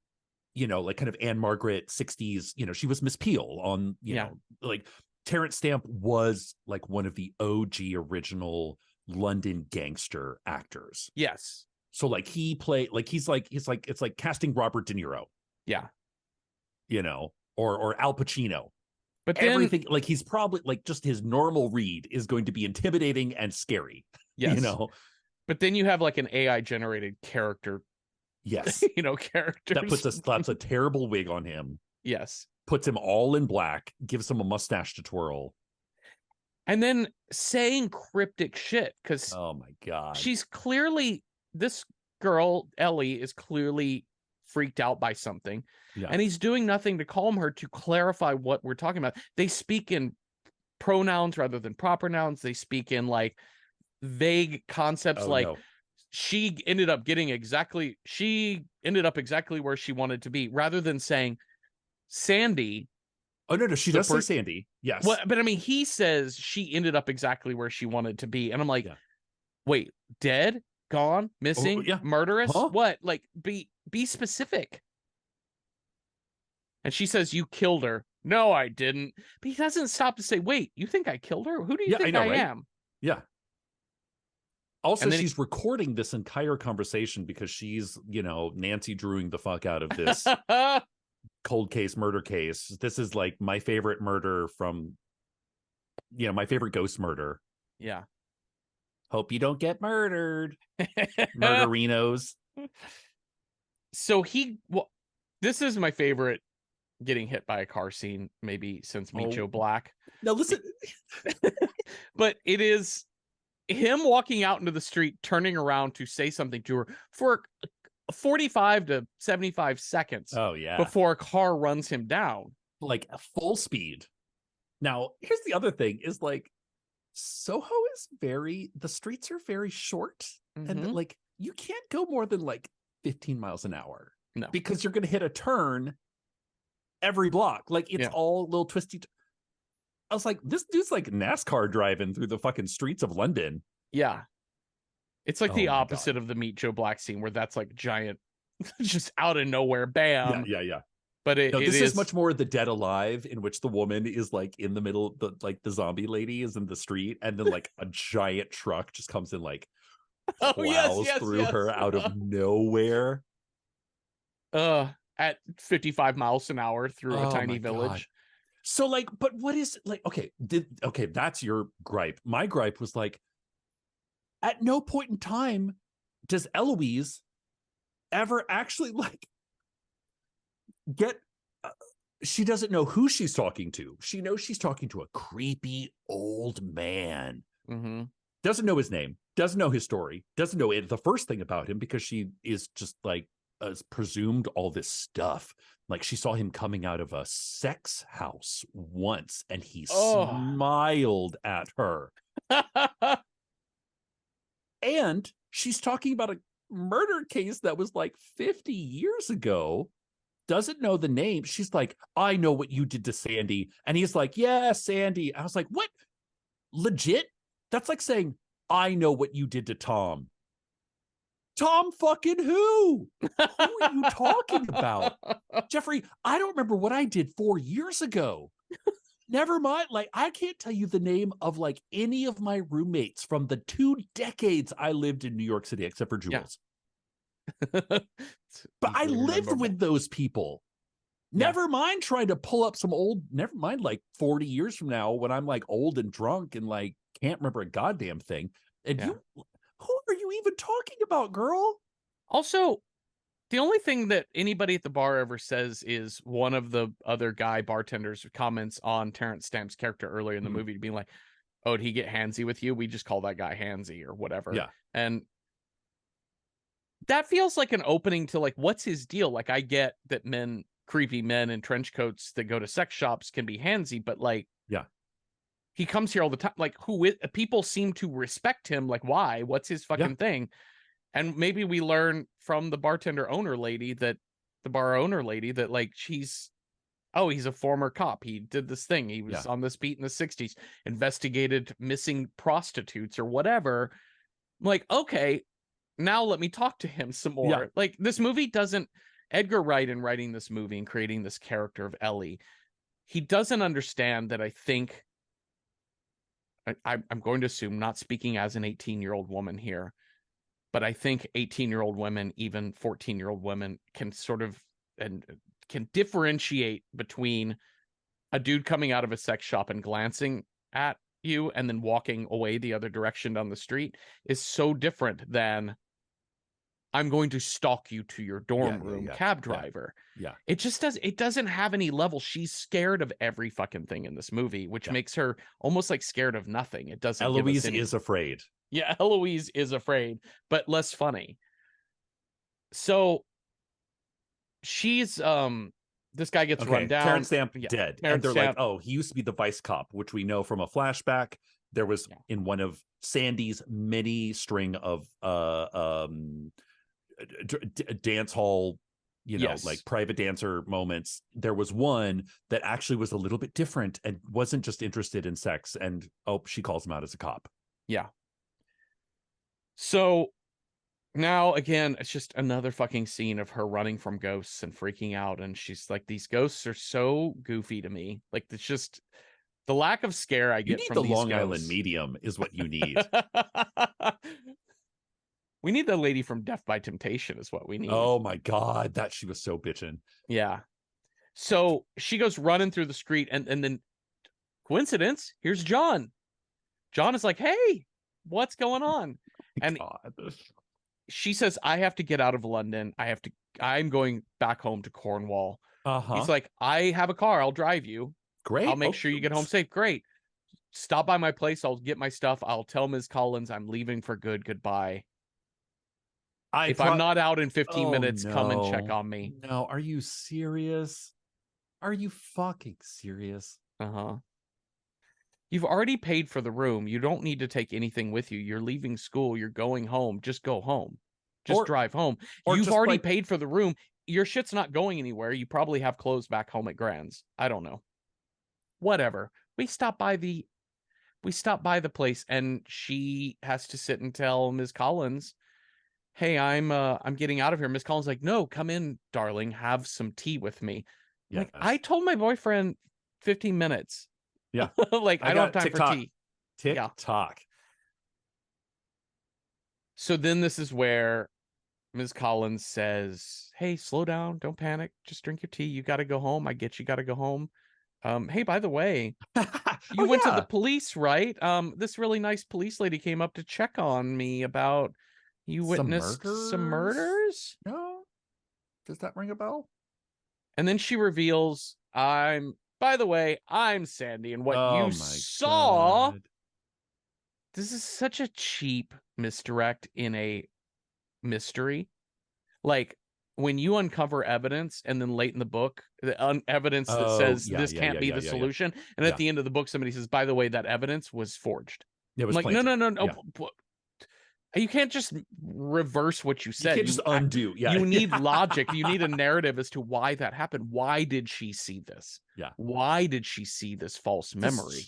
you know, like kind of Anne Margaret 60s, you know, she was Miss Peel on, you know, like Terrence Stamp was like one of the OG original London gangster actors. Yes. So like he played, like he's like it's like casting Robert De Niro. Yeah. You know, or Al Pacino. But then Everything, like he's probably like, just his normal read is going to be intimidating and scary. yes. You know. But then you have like an AI generated character. Yes. You know, characters. That puts a terrible wig on him. Yes. Puts him all in black, gives him a mustache to twirl. And then saying cryptic shit, because Oh my God. she's clearly, this girl, Ellie, is clearly freaked out by something. Yeah. And he's doing nothing to calm her, to clarify what we're talking about. They speak in pronouns rather than proper nouns. They speak in like vague concepts, like no. she ended up exactly where she wanted to be, rather than saying Sandy. Oh no, she does say Sandy. Yes. Well, but I mean, he says she ended up exactly where she wanted to be, and I'm like, wait, dead, gone, missing, murderous? Huh? What? Like, be specific. And she says, you killed her. No, I didn't. But he doesn't stop to say, wait, you think I killed her? Who do you think I am? Yeah. Also, she's recording this entire conversation because she's, you know, Nancy Drewing the fuck out of this cold case, murder case. This is like my favorite murder from, you know, my favorite ghost murder. Yeah. Hope you don't get murdered. Murderinos. So this is my favorite getting hit by a car scene, maybe since Meet Joe Black. Now listen. But it is him walking out into the street, turning around to say something to her for 45 to 75 seconds. Oh yeah. Before a car runs him down. Like full speed. Now, here's the other thing is like, Soho is the streets are very short. Mm-hmm. And like, you can't go more than like 15 miles an hour. No. Because you're going to hit a turn every block. Like, it's all little twisty. I was like, this dude's like NASCAR driving through the fucking streets of London. Yeah. It's like the opposite of the Meet Joe Black scene, where that's like giant, just out of nowhere, bam. Yeah. But this is much more the Dead Alive, in which the woman is like in the middle, the zombie lady is in the street, and then like a giant truck just comes in, like plows through her out of nowhere. At 55 miles an hour through a tiny village. God. So like, but what is like, okay, that's your gripe. My gripe was like, at no point in time does Eloise ever actually like get, she doesn't know who she's talking to. She knows she's talking to a creepy old man. Mm-hmm. Doesn't know his name, doesn't know his story, doesn't know the first thing about him, because she is just like presumed all this stuff. Like, she saw him coming out of a sex house once and he smiled at her. And she's talking about a murder case that was like 50 years ago. Doesn't know the name. She's like, I know what you did to Sandy. And he's like, yeah, Sandy. I was like, what? Legit? That's like saying, I know what you did to Tom. Tom fucking who? Who are you talking about? Jeffrey, I don't remember what I did 4 years ago. never mind. Like, I can't tell you the name of like any of my roommates from the 2 decades I lived in New York City, except for Yeah. Jules. It's But I easily lived rememberable. with those people. Yeah. Never mind trying to pull up some old, never mind like 40 years from now when I'm like old and drunk and like can't remember a goddamn thing. And Yeah. who are you even talking about, girl? Also, the only thing that anybody at the bar ever says is one of the other guy bartenders comments on Terrence Stamp's character earlier in the movie, being like, "Oh, did he get handsy with you? We just call that guy handsy or whatever." Yeah. And that feels like an opening to like, what's his deal? Like, I get that creepy men in trench coats that go to sex shops can be handsy, but like, Yeah. he comes here all the time. Like, people seem to respect him. Like, why? What's his fucking thing? And maybe we learn from the bar owner lady that like he's a former cop. He did this thing. He was on this beat in the 60s, investigated missing prostitutes or whatever. Like, okay, now let me talk to him some more. Yeah. Like, this movie doesn't, Edgar Wright, in writing this movie and creating this character of Ellie, he doesn't understand that. I think I'm going to assume, not speaking as an 18-year-old woman here, but I think 18-year-old women, even 14-year-old women, can sort of and can differentiate between a dude coming out of a sex shop and glancing at you and then walking away the other direction down the street is so different than I'm going to stalk you to your dorm room, cab driver. Yeah. It doesn't have any level. She's scared of every fucking thing in this movie, which makes her almost like scared of nothing. It doesn't Eloise is afraid. Yeah, Eloise is afraid, but less funny. So she's this guy gets run down. Terrence Stamp dead. And they're like, oh, he used to be the vice cop, which we know from a flashback. There was in one of Sandy's many string of dance hall, like private dancer moments. There was one that actually was a little bit different and wasn't just interested in sex. And she calls him out as a cop. Yeah. So now again, it's just another fucking scene of her running from ghosts and freaking out. And she's like, these ghosts are so goofy to me. Like, it's just the lack of scare I get from the these Long ghosts. Island medium is what you need. We need the lady from Death by Temptation is what we need. Oh my God, she was so bitchin'. Yeah. So she goes running through the street and then coincidence, here's John. John is like, hey, what's going on? And she says, I have to get out of London. I'm going back home to Cornwall. He's like, I have a car. I'll drive you. Great. I'll make sure you get home safe. Great. Stop by my place. I'll get my stuff. I'll tell Ms. Collins I'm leaving for good. Goodbye. If I'm not out in 15 minutes, come and check on me. No, are you serious? Are you fucking serious? Uh-huh. You've already paid for the room. You don't need to take anything with you. You're leaving school. You're going home. Just go home. Just drive home. You've already paid for the room. Your shit's not going anywhere. You probably have clothes back home at Grand's. I don't know. Whatever. We stop by the place, and she has to sit and tell Ms. Collins, hey, I'm getting out of here. Miss Collins like, no, come in, darling. Have some tea with me. Yes. Like, I told my boyfriend 15 minutes. Yeah. Like, I don't have time for tea. TikTok. So then this is where Ms. Collins says, hey, slow down. Don't panic. Just drink your tea. You got to go home. I get you got to go home. Hey, by the way, you went to the police, right? This really nice police lady came up to check on me about you witnessed some murders? No? Does that ring a bell? And then she reveals, by the way, I'm Sandy, and what you saw. God. This is such a cheap misdirect in a mystery. Like, when you uncover evidence and then late in the book, the evidence that says this can't be the solution. And at the end of the book, somebody says, by the way, that evidence was forged. It was like, planted. No. Yeah. You can't just reverse what you said. You can't just undo. Yeah. You need logic. You need a narrative as to why that happened. Why did she see this? Yeah. Why did she see this false memory?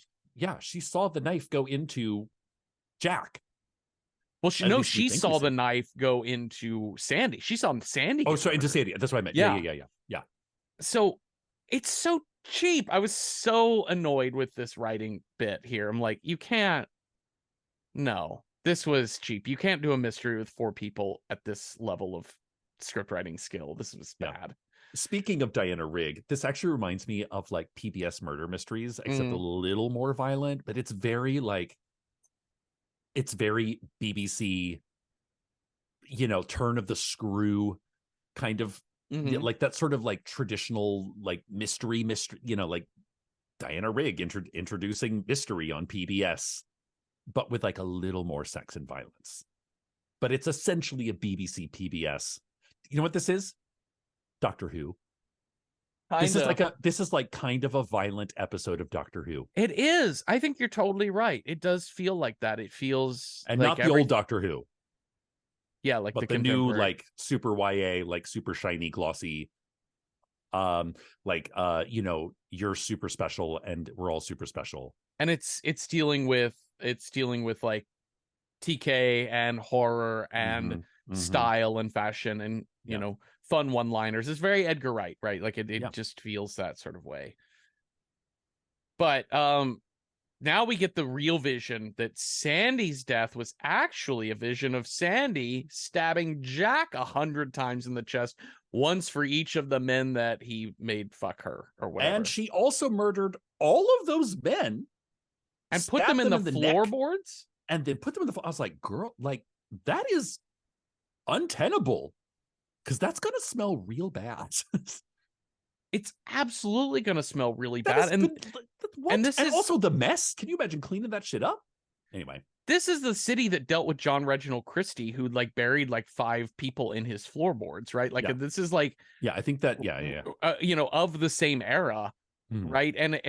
She saw the knife go into Jack. Well, she saw the knife go into Sandy. She saw Sandy. Oh, sorry, into Sandy. That's what I meant. Yeah. So it's so cheap. I was so annoyed with this writing bit here. I'm like, you can't. No, this was cheap. You can't do a mystery with 4 people at this level of script writing skill. This was Yeah. bad. Speaking of Diana Rigg, this actually reminds me of like PBS murder mysteries, except a Mm. little more violent, but it's very BBC, turn of the screw kind of, Mhm. like that sort of like traditional like mystery, like Diana Rigg introducing mystery on PBS, but with like a little more sex and violence. But it's essentially a BBC PBS. You know what this is? Doctor Who. This is like kind of a violent episode of Doctor Who. It is. I think you're totally right. It does feel like that. It feels And like not the old Doctor Who, yeah, like but the the new contemporary. like super YA, like super shiny, glossy, you're super special and we're all super special. And it's dealing with like TK and horror and style and fashion and fun one-liners. It's very Edgar Wright, right? Like it just feels that sort of way. But now we get the real vision that Sandy's death was actually a vision of Sandy stabbing Jack 100 times in the chest, once for each of the men that he made fuck her or whatever. And she also murdered all of those men and put them in the floorboards and then put them in the. I was like, girl, like that is untenable, because that's gonna smell real bad. It's absolutely gonna smell really bad. And this is also the mess. Can you imagine cleaning that shit up? Anyway, this is the city that dealt with John Reginald Christie, who like buried like 5 people in his floorboards, right? Like this is like I think that of the same era, right? And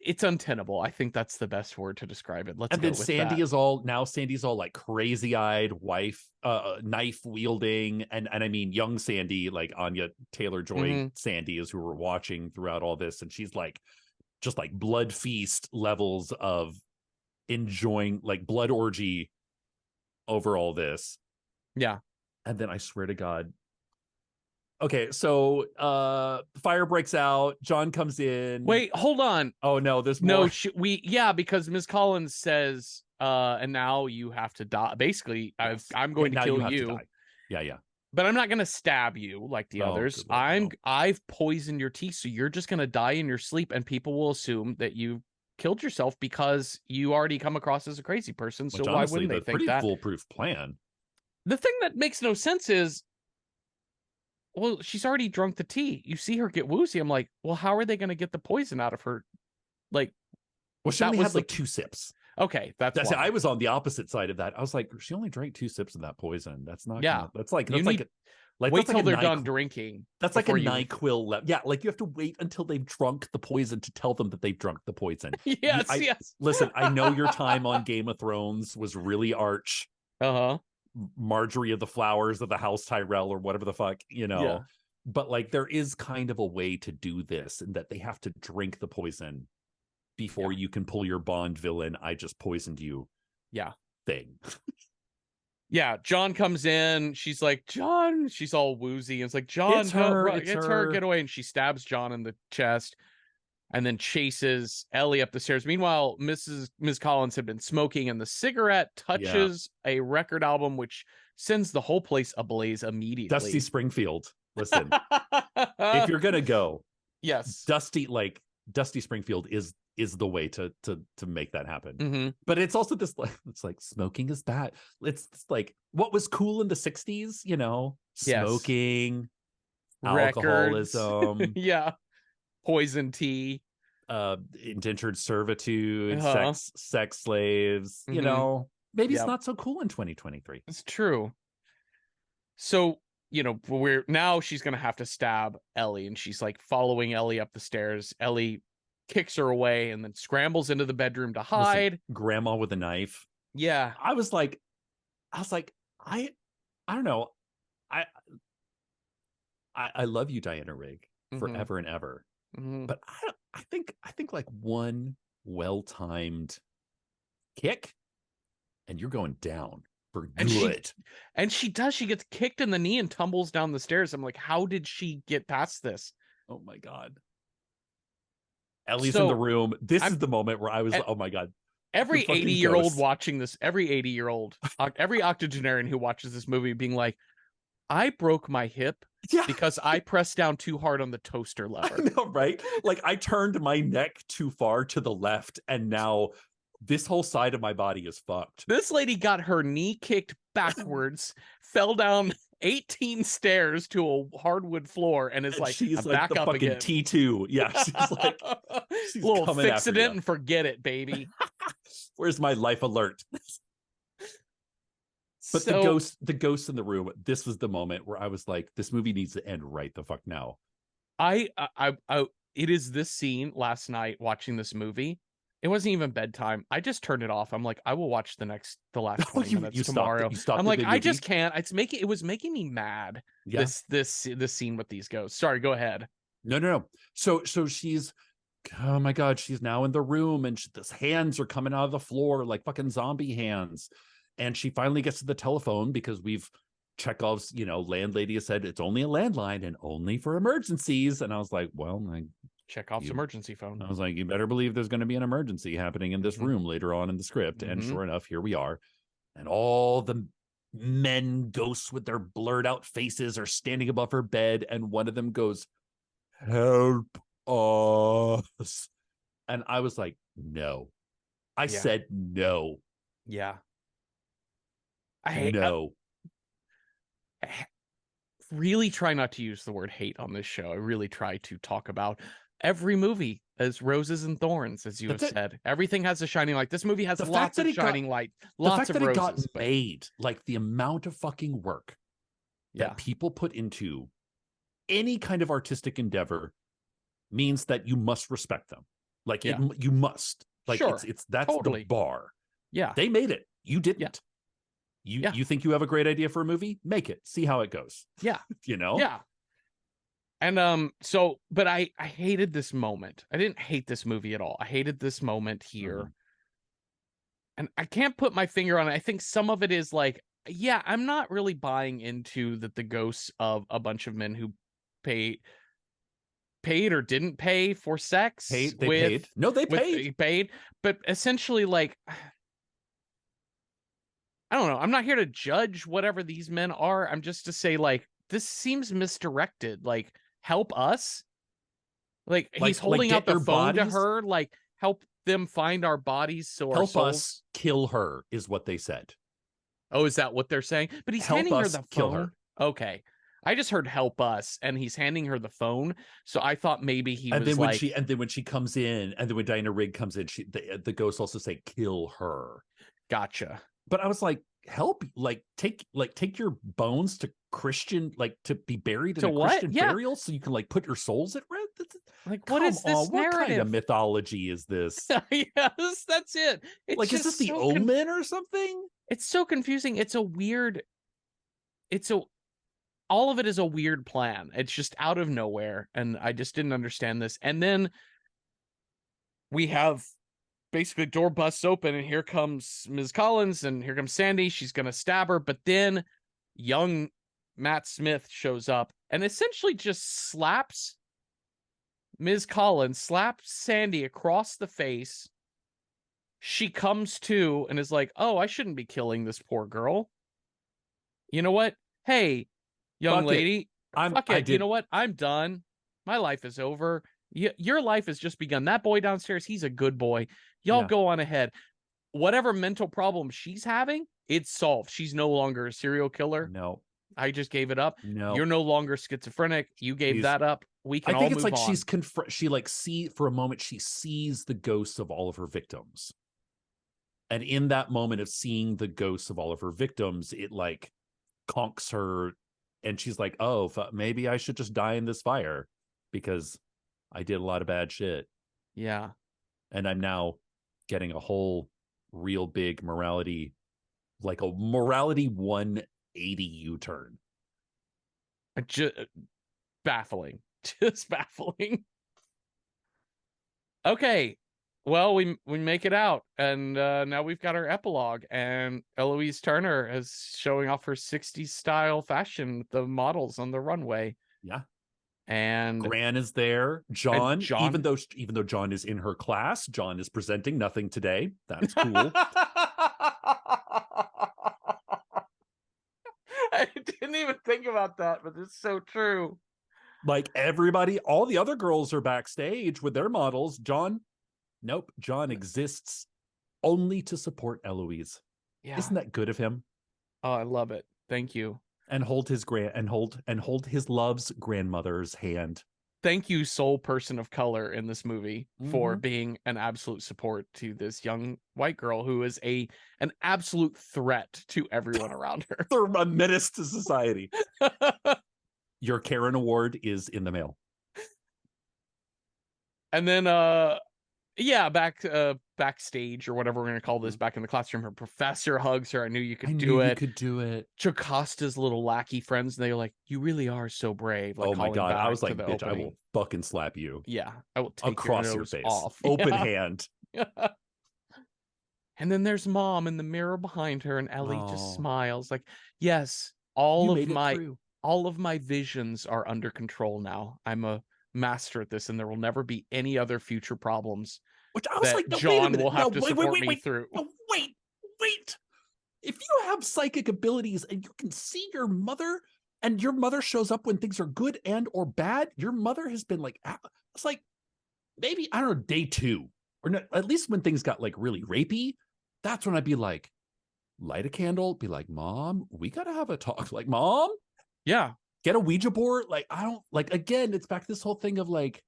it's untenable. I think that's the best word to describe it. Let's and go then with Sandy that. is all Sandy's all like crazy-eyed wife, knife wielding, and I mean young Sandy, like Anya Taylor-Joy Sandy is who we're watching throughout all this, and she's like just like blood feast levels of enjoying, like blood orgy over all this. Yeah. And then I swear to God. Okay, so fire breaks out. John comes in. Wait, hold on. Oh no, there's more. No, because Ms. Collins says, and now you have to die. Basically, Yes. I'm going to kill you. To die. Yeah. But I'm not going to stab you like the others. I've poisoned your teeth, so you're just going to die in your sleep, and people will assume that you killed yourself because you already come across as a crazy person. So why wouldn't they think that? Pretty foolproof plan. The thing that makes no sense is, well, she's already drunk the tea. You see her get woozy. I'm like, well, how are they going to get the poison out of her? Like, well, she only had like 2 sips. Okay, that's why. I was on the opposite side of that. I was like, she only drank 2 sips of that poison. That's not. Yeah, that's like wait till they're done drinking. That's like a NyQuil. Yeah, like you have to wait until they've drunk the poison to tell them that they've drunk the poison. Yes. Listen, I know your time on Game of Thrones was really arch. Marjorie of the Flowers of the House Tyrell or whatever the fuck, Yeah. But like there is kind of a way to do this, and that they have to drink the poison before you can pull your Bond villain, I just poisoned you thing. Yeah, John comes in. She's like, John, she's all woozy. And it's like, John, it's her, get away. And she stabs John in the chest and then chases Ellie up the stairs. Meanwhile, Ms. Collins had been smoking, and the cigarette touches a record album, which sends the whole place ablaze immediately. Dusty Springfield. Listen, if you're gonna go, yes, Dusty Springfield is the way to make that happen. But it's also this like, it's like smoking is bad. It's like what was cool in the 60s, smoking, alcoholism, poison tea, indentured servitude, sex slaves, maybe it's not so cool in 2023. It's true. So she's gonna have to stab Ellie, and she's like following Ellie up the stairs. Ellie kicks her away and then scrambles into the bedroom to hide. Listen, grandma with a knife. Yeah. I was like, I don't know. I love you, Diana Rigg, forever and ever. But I think like one well-timed kick and you're going down. for And good. she gets kicked in the knee and tumbles down the stairs. I'm like, how did she get past this? Oh my God. Ellie's in the So room. This I'm is the moment where I was and like, oh my God. every The fucking 80-year-old ghost. watching this, every 80-year-old, every octogenarian who watches this movie being like, I broke my hip Yeah. because I pressed down too hard on the toaster I lever. know, right? Like I turned my neck too far to the left, and now this whole side of my body is fucked. This lady got her knee kicked backwards, fell down 18 stairs to a hardwood floor, and is And like, she's I'm like back the up fucking again. T2. Yeah, she's like, she's Little coming fix after it you. and forget it, baby. Where's my life alert? But So the ghost in the room, this was the moment where I was like, this movie needs to end right the fuck now. it is this scene last night watching this movie. It wasn't even bedtime. I just turned it off. I'm like, I will watch the last 20 minutes tomorrow. You stopped I'm the like, good I movie? just can't. It was making me mad. Yeah. This scene with these ghosts. Sorry, go ahead. No. So she's, oh my God, she's now in the room, and these hands are coming out of the floor like fucking zombie hands. And she finally gets to the telephone because Chekhov's, landlady has said it's only a landline and only for emergencies. And I was like, well, Chekhov's emergency phone. I was like, you better believe there's going to be an emergency happening in this room later on in the script. And sure enough, here we are. And all the men ghosts with their blurred out faces are standing above her bed. And one of them goes, help us. And I was like, no. I said no. Yeah. I really try not to use the word hate on this show. I really try to talk about every movie as roses and thorns, as you have said. Everything has a shining light. This movie has lots of shining light, lots of roses. The fact that it got made, like the amount of fucking work that people put into any kind of artistic endeavor means that you must respect them. Like you must. Like that's totally the bar. Yeah. They made it. You didn't. You think you have a great idea for a movie? Make it. See how it goes. Yeah. Yeah. And but I hated this moment. I didn't hate this movie at all. I hated this moment here. And I can't put my finger on it. I think some of it is like, yeah, I'm not really buying into that the ghosts of a bunch of men who paid or didn't pay for sex. They paid. No, they paid. They paid. But essentially, like, I don't know. I'm not here to judge whatever these men are. I'm just to say, like, this seems misdirected. Like, help us. Like he's holding out the phone to her. Like, help them find our bodies. So help our souls... us kill her is what they said. Oh, is that what they're saying? But he's handing her the phone. Kill her. Okay. I just heard help us, and he's handing her the phone. So I thought maybe he was then like... and then when she comes in, and then when Diana Rigg comes in, the ghosts also say, kill her. Gotcha. But I was like, help, take your bones to Christian, to be buried in a Christian burial so you can put your souls at rest. Like, what is this narrative? What kind of mythology is this? Yes, that's it. It's is this the Omen or something? It's so confusing. All of it is a weird plan. It's just out of nowhere, and I just didn't understand this. And then we have basically door busts open, and here comes Ms. Collins, and here comes Sandy. She's gonna stab her, but then young Matt Smith shows up and essentially just slaps Ms. Collins, slaps Sandy across the face. She comes to and is like, oh, I shouldn't be killing this poor girl. You know what? Hey, young lady, fuck it. You know what? I'm done. My life is over. Your life has just begun. That boy downstairs, he's a good boy. Y'all go on ahead. Whatever mental problem she's having, it's solved. She's no longer a serial killer. No. I just gave it up. No. You're no longer schizophrenic. You gave that up. We can all move on. I think it's she for a moment, she sees the ghosts of all of her victims. And in that moment of seeing the ghosts of all of her victims, it conks her. And she's like, oh, maybe I should just die in this fire because I did a lot of bad shit. Yeah. And I'm now getting a whole real big morality, a morality 180 U-turn. Baffling. Just baffling. Okay. Well, we make it out, and now we've got our epilogue, and Eloise Turner is showing off her 60s style fashion with the models on the runway. Yeah. And Gran is there. and John, John, even though John is in her class, John is presenting nothing today. That's cool. I didn't even think about that, but it's so true. Like everybody, all the other girls are backstage with their models. John, nope. John exists only to support Eloise. Yeah. Isn't that good of him? Oh, I love it. Thank you. And hold his love's grandmother's hand. Thank you, sole person of color in this movie, for Mhm. being an absolute support to this young white girl who is an absolute threat to everyone around her. They're a menace to society. Your Karen Award is in the mail. And then yeah, backstage or whatever we're gonna call this, back in the classroom, her professor hugs her. I knew you could do it. You could do it. Jocasta's little lackey friends, and they were like, "You really are so brave." Like, oh my god, I was like, to the bitch, opening. I will fucking slap you. Yeah, I will take across your your nose face. off. Open Yeah. hand. And then there's mom in the mirror behind her, and Ellie just smiles like, "Yes, all of my visions are under control now. I'm a master at this, and there will never be any other future problems." Which I was like, no, John wait a minute. will have to support me wait. through. No, wait. If you have psychic abilities and you can see your mother, and your mother shows up when things are good and or bad, your mother has been like, it's like maybe, I don't know, day 2, or not, at least when things got like really rapey, that's when I'd be like, light a candle, be like, Mom, we gotta have a talk. Like, Mom, Yeah. get a Ouija board. Like, I don't, like, again, it's back to this whole thing of like,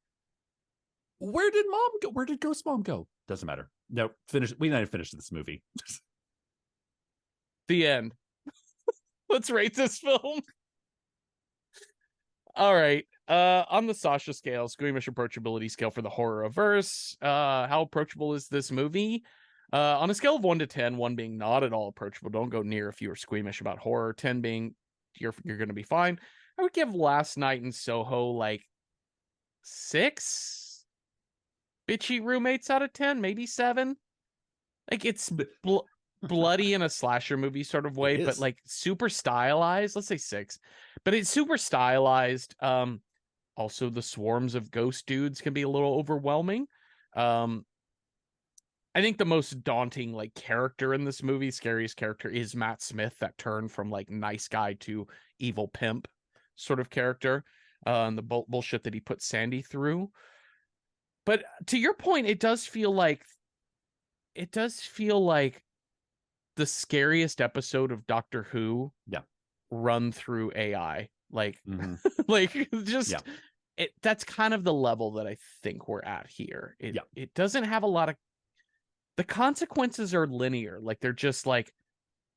where did mom go? Where did Ghost Mom go? Doesn't matter. No, finish. We need to finish this movie. The end. Let's rate this film. All right. On the Sasha scale, squeamish approachability scale for the horror averse, how approachable is this movie? On a scale of 1 to 10, 1 being not at all approachable, don't go near if you are squeamish about horror, 10 being you're going to be fine. I would give Last Night in Soho like 6 bitchy roommates out of 10, maybe 7. Like, it's bloody in a slasher movie sort of way, but like super stylized. Let's say 6, but it's super stylized. Also, the swarms of ghost dudes can be a little overwhelming. I think the most daunting like character in this movie, scariest character, is Matt Smith, that turn from like nice guy to evil pimp sort of character, and the bullshit that he put Sandy through. But to your point, it does feel like the scariest episode of Doctor Who, run through AI. Like, like, just that's kind of the level that I think we're at here. It doesn't have a lot of, the consequences are linear. Like, they're just like,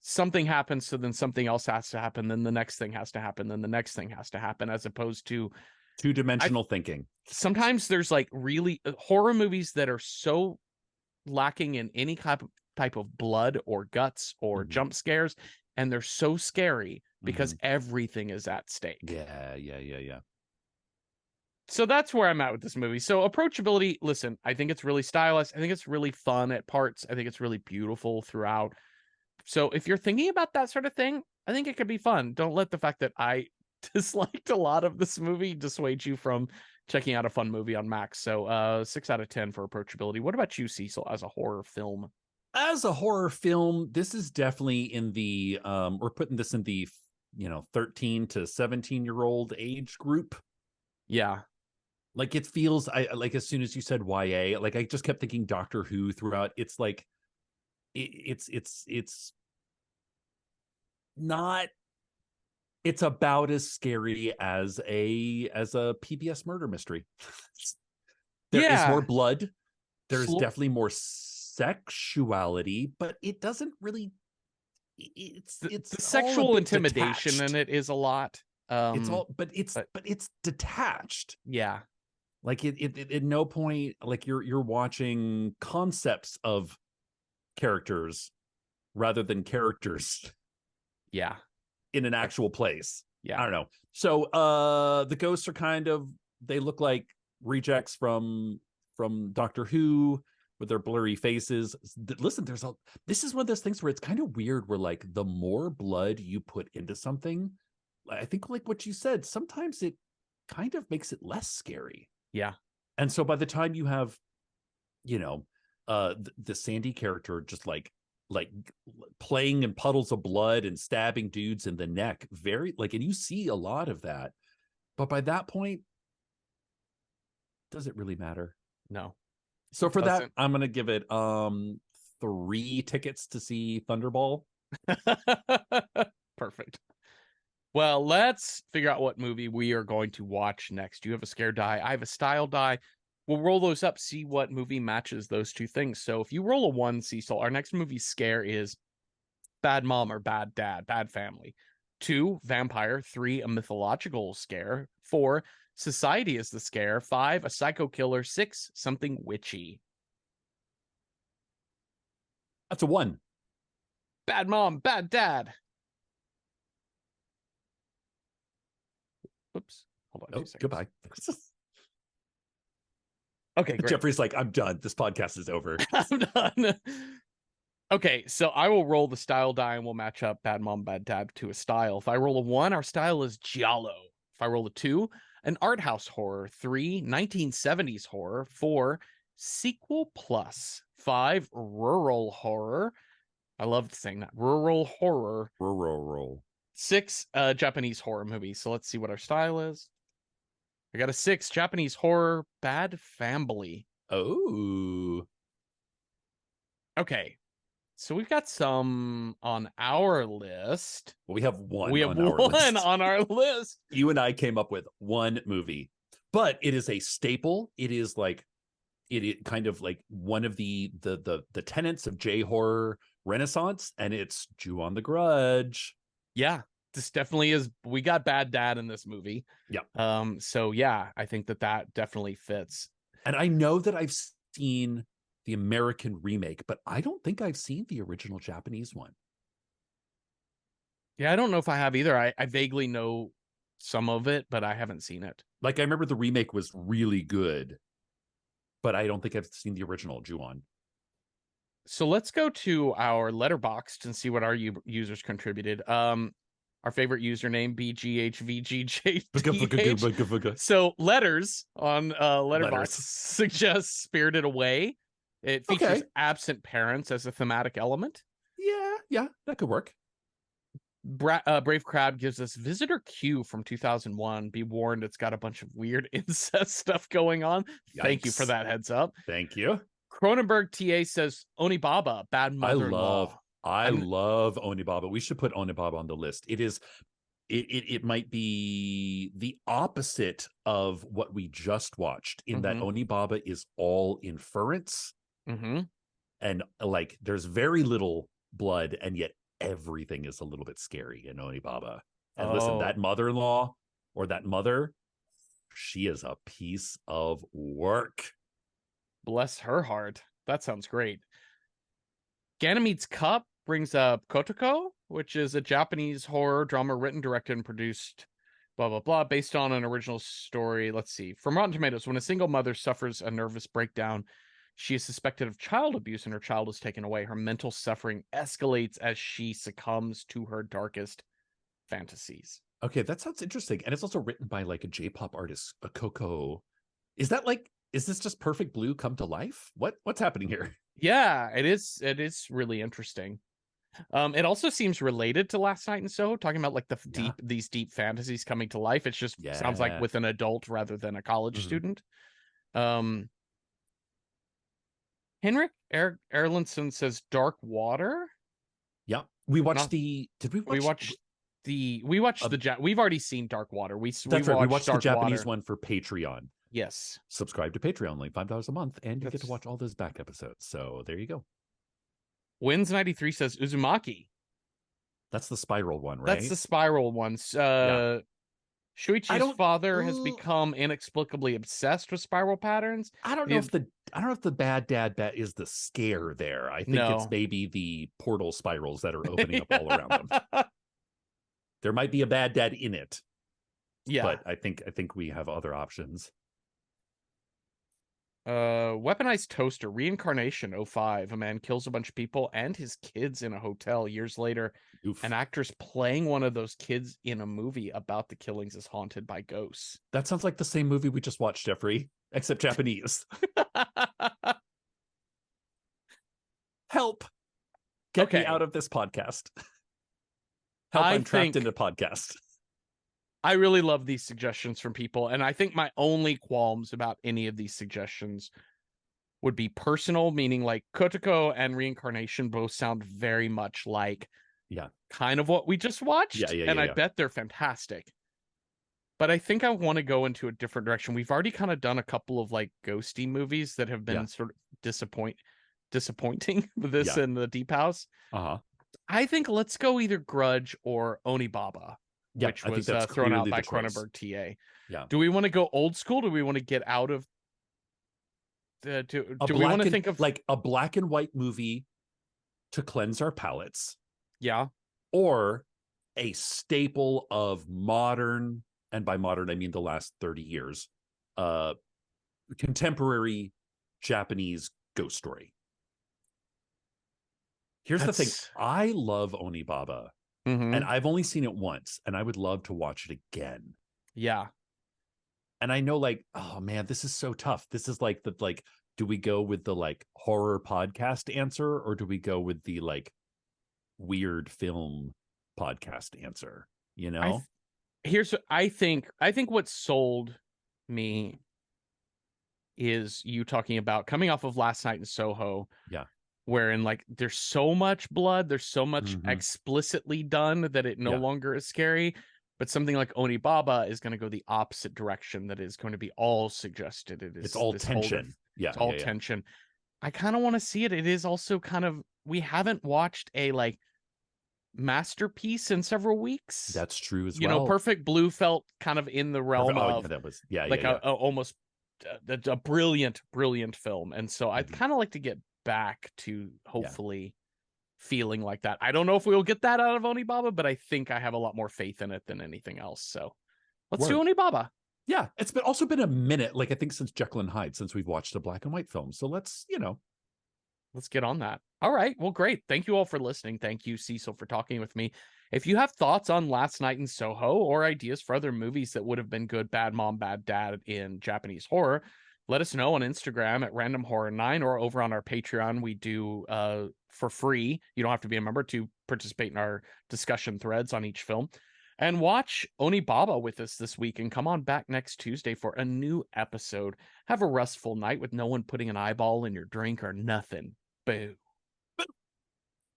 something happens, so then something else has to happen, then the next thing has to happen, then the next thing has to happen, as opposed to two-dimensional thinking. Sometimes there's like really horror movies that are so lacking in any type of blood or guts or jump scares, and they're so scary because everything is at stake. Yeah. So that's where I'm at with this movie. So approachability, listen, I think it's really stylized. I think it's really fun at parts. I think it's really beautiful throughout. So if you're thinking about that sort of thing, I think it could be fun. Don't let the fact that I disliked a lot of this movie dissuade you from checking out a fun movie on Max. So 6 out of 10 for approachability. What about you, Cecil, as a horror film? As a horror film, this is definitely in the we're putting this in the 13 to 17-year-old age group. Yeah. Like, it feels, I like, as soon as you said YA, like, I just kept thinking Doctor Who throughout. It's like it's not, it's about as scary as a PBS murder mystery. There is more blood. There's definitely more sexuality, but it doesn't really, it's the sexual intimidation detached. in it is a lot. But it's detached. Yeah. Like, it at no point, like, you're watching concepts of characters rather than characters. Yeah. In an actual place. Yeah. I don't know. So the ghosts are they look like rejects from Doctor Who. with their blurry faces. Listen, this is one of those things where it's kind of weird where like the more blood you put into something, I think like what you said, sometimes it kind of makes it less scary. Yeah. And so by the time you have, the Sandy character just like playing in puddles of blood and stabbing dudes in the neck, very like, and you see a lot of that. But by that point, does it really matter? No. So for that, I'm gonna give it 3 tickets to see Thunderball. Perfect. Well, let's figure out what movie we are going to watch next. You have a scare die. I have a style die. We'll roll those up, see what movie matches those two things. So if you roll a 1, Cecil, our next movie scare is Bad Mom or Bad Dad, Bad Family. 2, Vampire. 3, a mythological scare. 4, Society is the scare. 5, a psycho killer. 6, something witchy. That's a 1. Bad Mom, Bad Dad. Oops. Hold on. 2 seconds. Goodbye. Okay, great. Jeffrey's like, I'm done. This podcast is over. I'm done. Okay, so I will roll the style die and we'll match up Bad Mom, Bad Dad to a style. If I roll a 1, our style is giallo. If I roll a 2, an art house horror. 3, 1970s horror. 4, sequel plus. 5, rural horror. I loved saying that. Rural horror. Rural. 6, Japanese horror movie. So let's see what our style is. I got a 6, Japanese horror, Bad Family. Oh. Okay. So we've got some on our list. Well, we have one. We have one on our list. You and I came up with one movie, but it is a staple. It is like it kind of like one of the tenets of J horror renaissance, and it's Jew on the Grudge. Yeah, this definitely is. We got Bad Dad in this movie. Yeah. So yeah, I think that definitely fits. And I know that I've seen the American remake, but I don't think I've seen the original Japanese one. Yeah, I don't know if I have either. I vaguely know some of it, but I haven't seen it. Like, I remember the remake was really good, but I don't think I've seen the original Ju-on. So let's go to our Letterboxd and see what our users contributed. Our favorite username, BGHVGJTH. So letters on Letterboxd suggests Spirited Away. It features absent parents as a thematic element. Yeah, that could work. Brave Crab gives us Visitor Q from 2001. Be warned, it's got a bunch of weird incest stuff going on. Yikes. Thank you for that heads up. Thank you. Cronenberg TA says Onibaba, Bad Mother-in-Law. I love Onibaba. We should put Onibaba on the list. It might be the opposite of what we just watched in that Onibaba is all inference. And like there's very little blood, and yet everything is a little bit scary in Onibaba. And listen, that mother-in-law or that mother, she is a piece of work. Bless her heart. That sounds great. Ganymede's Cup brings up Kotoko, which is a Japanese horror drama written, directed, and produced, blah, blah, blah, based on an original story. Let's see. From Rotten Tomatoes, when a single mother suffers a nervous breakdown, she is suspected of child abuse and her child is taken away. Her mental suffering escalates as she succumbs to her darkest fantasies. Okay, that sounds interesting. And it's also written by like a J-pop artist, a Coco. Is this just Perfect Blue come to life? What's happening here? Yeah, it is really interesting. It also seems related to Last Night in Soho, talking about like these deep fantasies coming to life. It just sounds like with an adult rather than a college student. Henrik Erlandson says Dark Water. Yeah, we watched We've already seen Dark Water. We watched the Japanese one for Patreon. Yes. Subscribe to Patreon, like $5 a month, and you get to watch all those back episodes. So there you go. Wins93 says Uzumaki. That's the spiral one, right? That's the spiral one. Shuichi's father has become inexplicably obsessed with spiral patterns. I don't know if the bad dad is the scare there. I think it's maybe the portal spirals that are opening up all around them. There might be a bad dad in it. Yeah. But I think we have other options. Weaponized toaster, reincarnation, 05. A man kills a bunch of people and his kids in a hotel. Years later, Oof. an actress playing one of those kids in a movie about the killings is haunted by ghosts. That sounds like the same movie we just watched, Jeffrey, except Japanese. Help. Get me Okay. out of this podcast. Help, I'm trapped in a podcast. I really love these suggestions from people, and I think my only qualms about any of these suggestions would be personal, meaning like Kotoko and reincarnation both sound very much like kind of what we just watched, and I bet they're fantastic. But I think I want to go into a different direction. We've already kind of done a couple of like ghosty movies that have been sort of disappointing with this and the Deep House. I think let's go either Grudge or Onibaba, which was thrown out by Cronenberg TA. Yeah. Do we want to go old school? Do we want to get out of the do we want to think of like a black and white movie to cleanse our palates? Yeah. Or a staple of modern, and by modern I mean the last 30 years, contemporary Japanese ghost story. Here's the thing. I love Onibaba, and I've only seen it once, and I would love to watch it again. Yeah. And I know, like, oh man, this is so tough. This is like do we go with the like horror podcast answer, or do we go with the like weird film podcast answer? You know? I think what sold me is you talking about coming off of Last Night in Soho. Yeah. Wherein like there's so much blood, there's so much explicitly done that it no longer is scary. But something like Onibaba is going to go the opposite direction, that is going to be all suggested. It's all tension. It's all tension. I kind of want to see it. It is also kind of, we haven't watched a like masterpiece in several weeks. That's true as well. You know, Perfect Blue felt kind of in the realm of that was almost a brilliant film. And so I'd kind of like to get back to hopefully feeling like that. I don't know if we'll get that out of Onibaba, but I think I have a lot more faith in it than anything else. So let's do Onibaba. Yeah, it's also been a minute, like I think since Jekyll and Hyde, since we've watched a black and white film. So let's get on that. All right. Well, great. Thank you all for listening. Thank you, Cecil, for talking with me. If you have thoughts on Last Night in Soho or ideas for other movies that would have been good, Bad Mom, Bad Dad in Japanese horror, let us know on Instagram at randomhorror9 or over on our Patreon. We do for free. You don't have to be a member to participate in our discussion threads on each film. And watch Onibaba with us this week and come on back next Tuesday for a new episode. Have a restful night with no one putting an eyeball in your drink or nothing. Boo.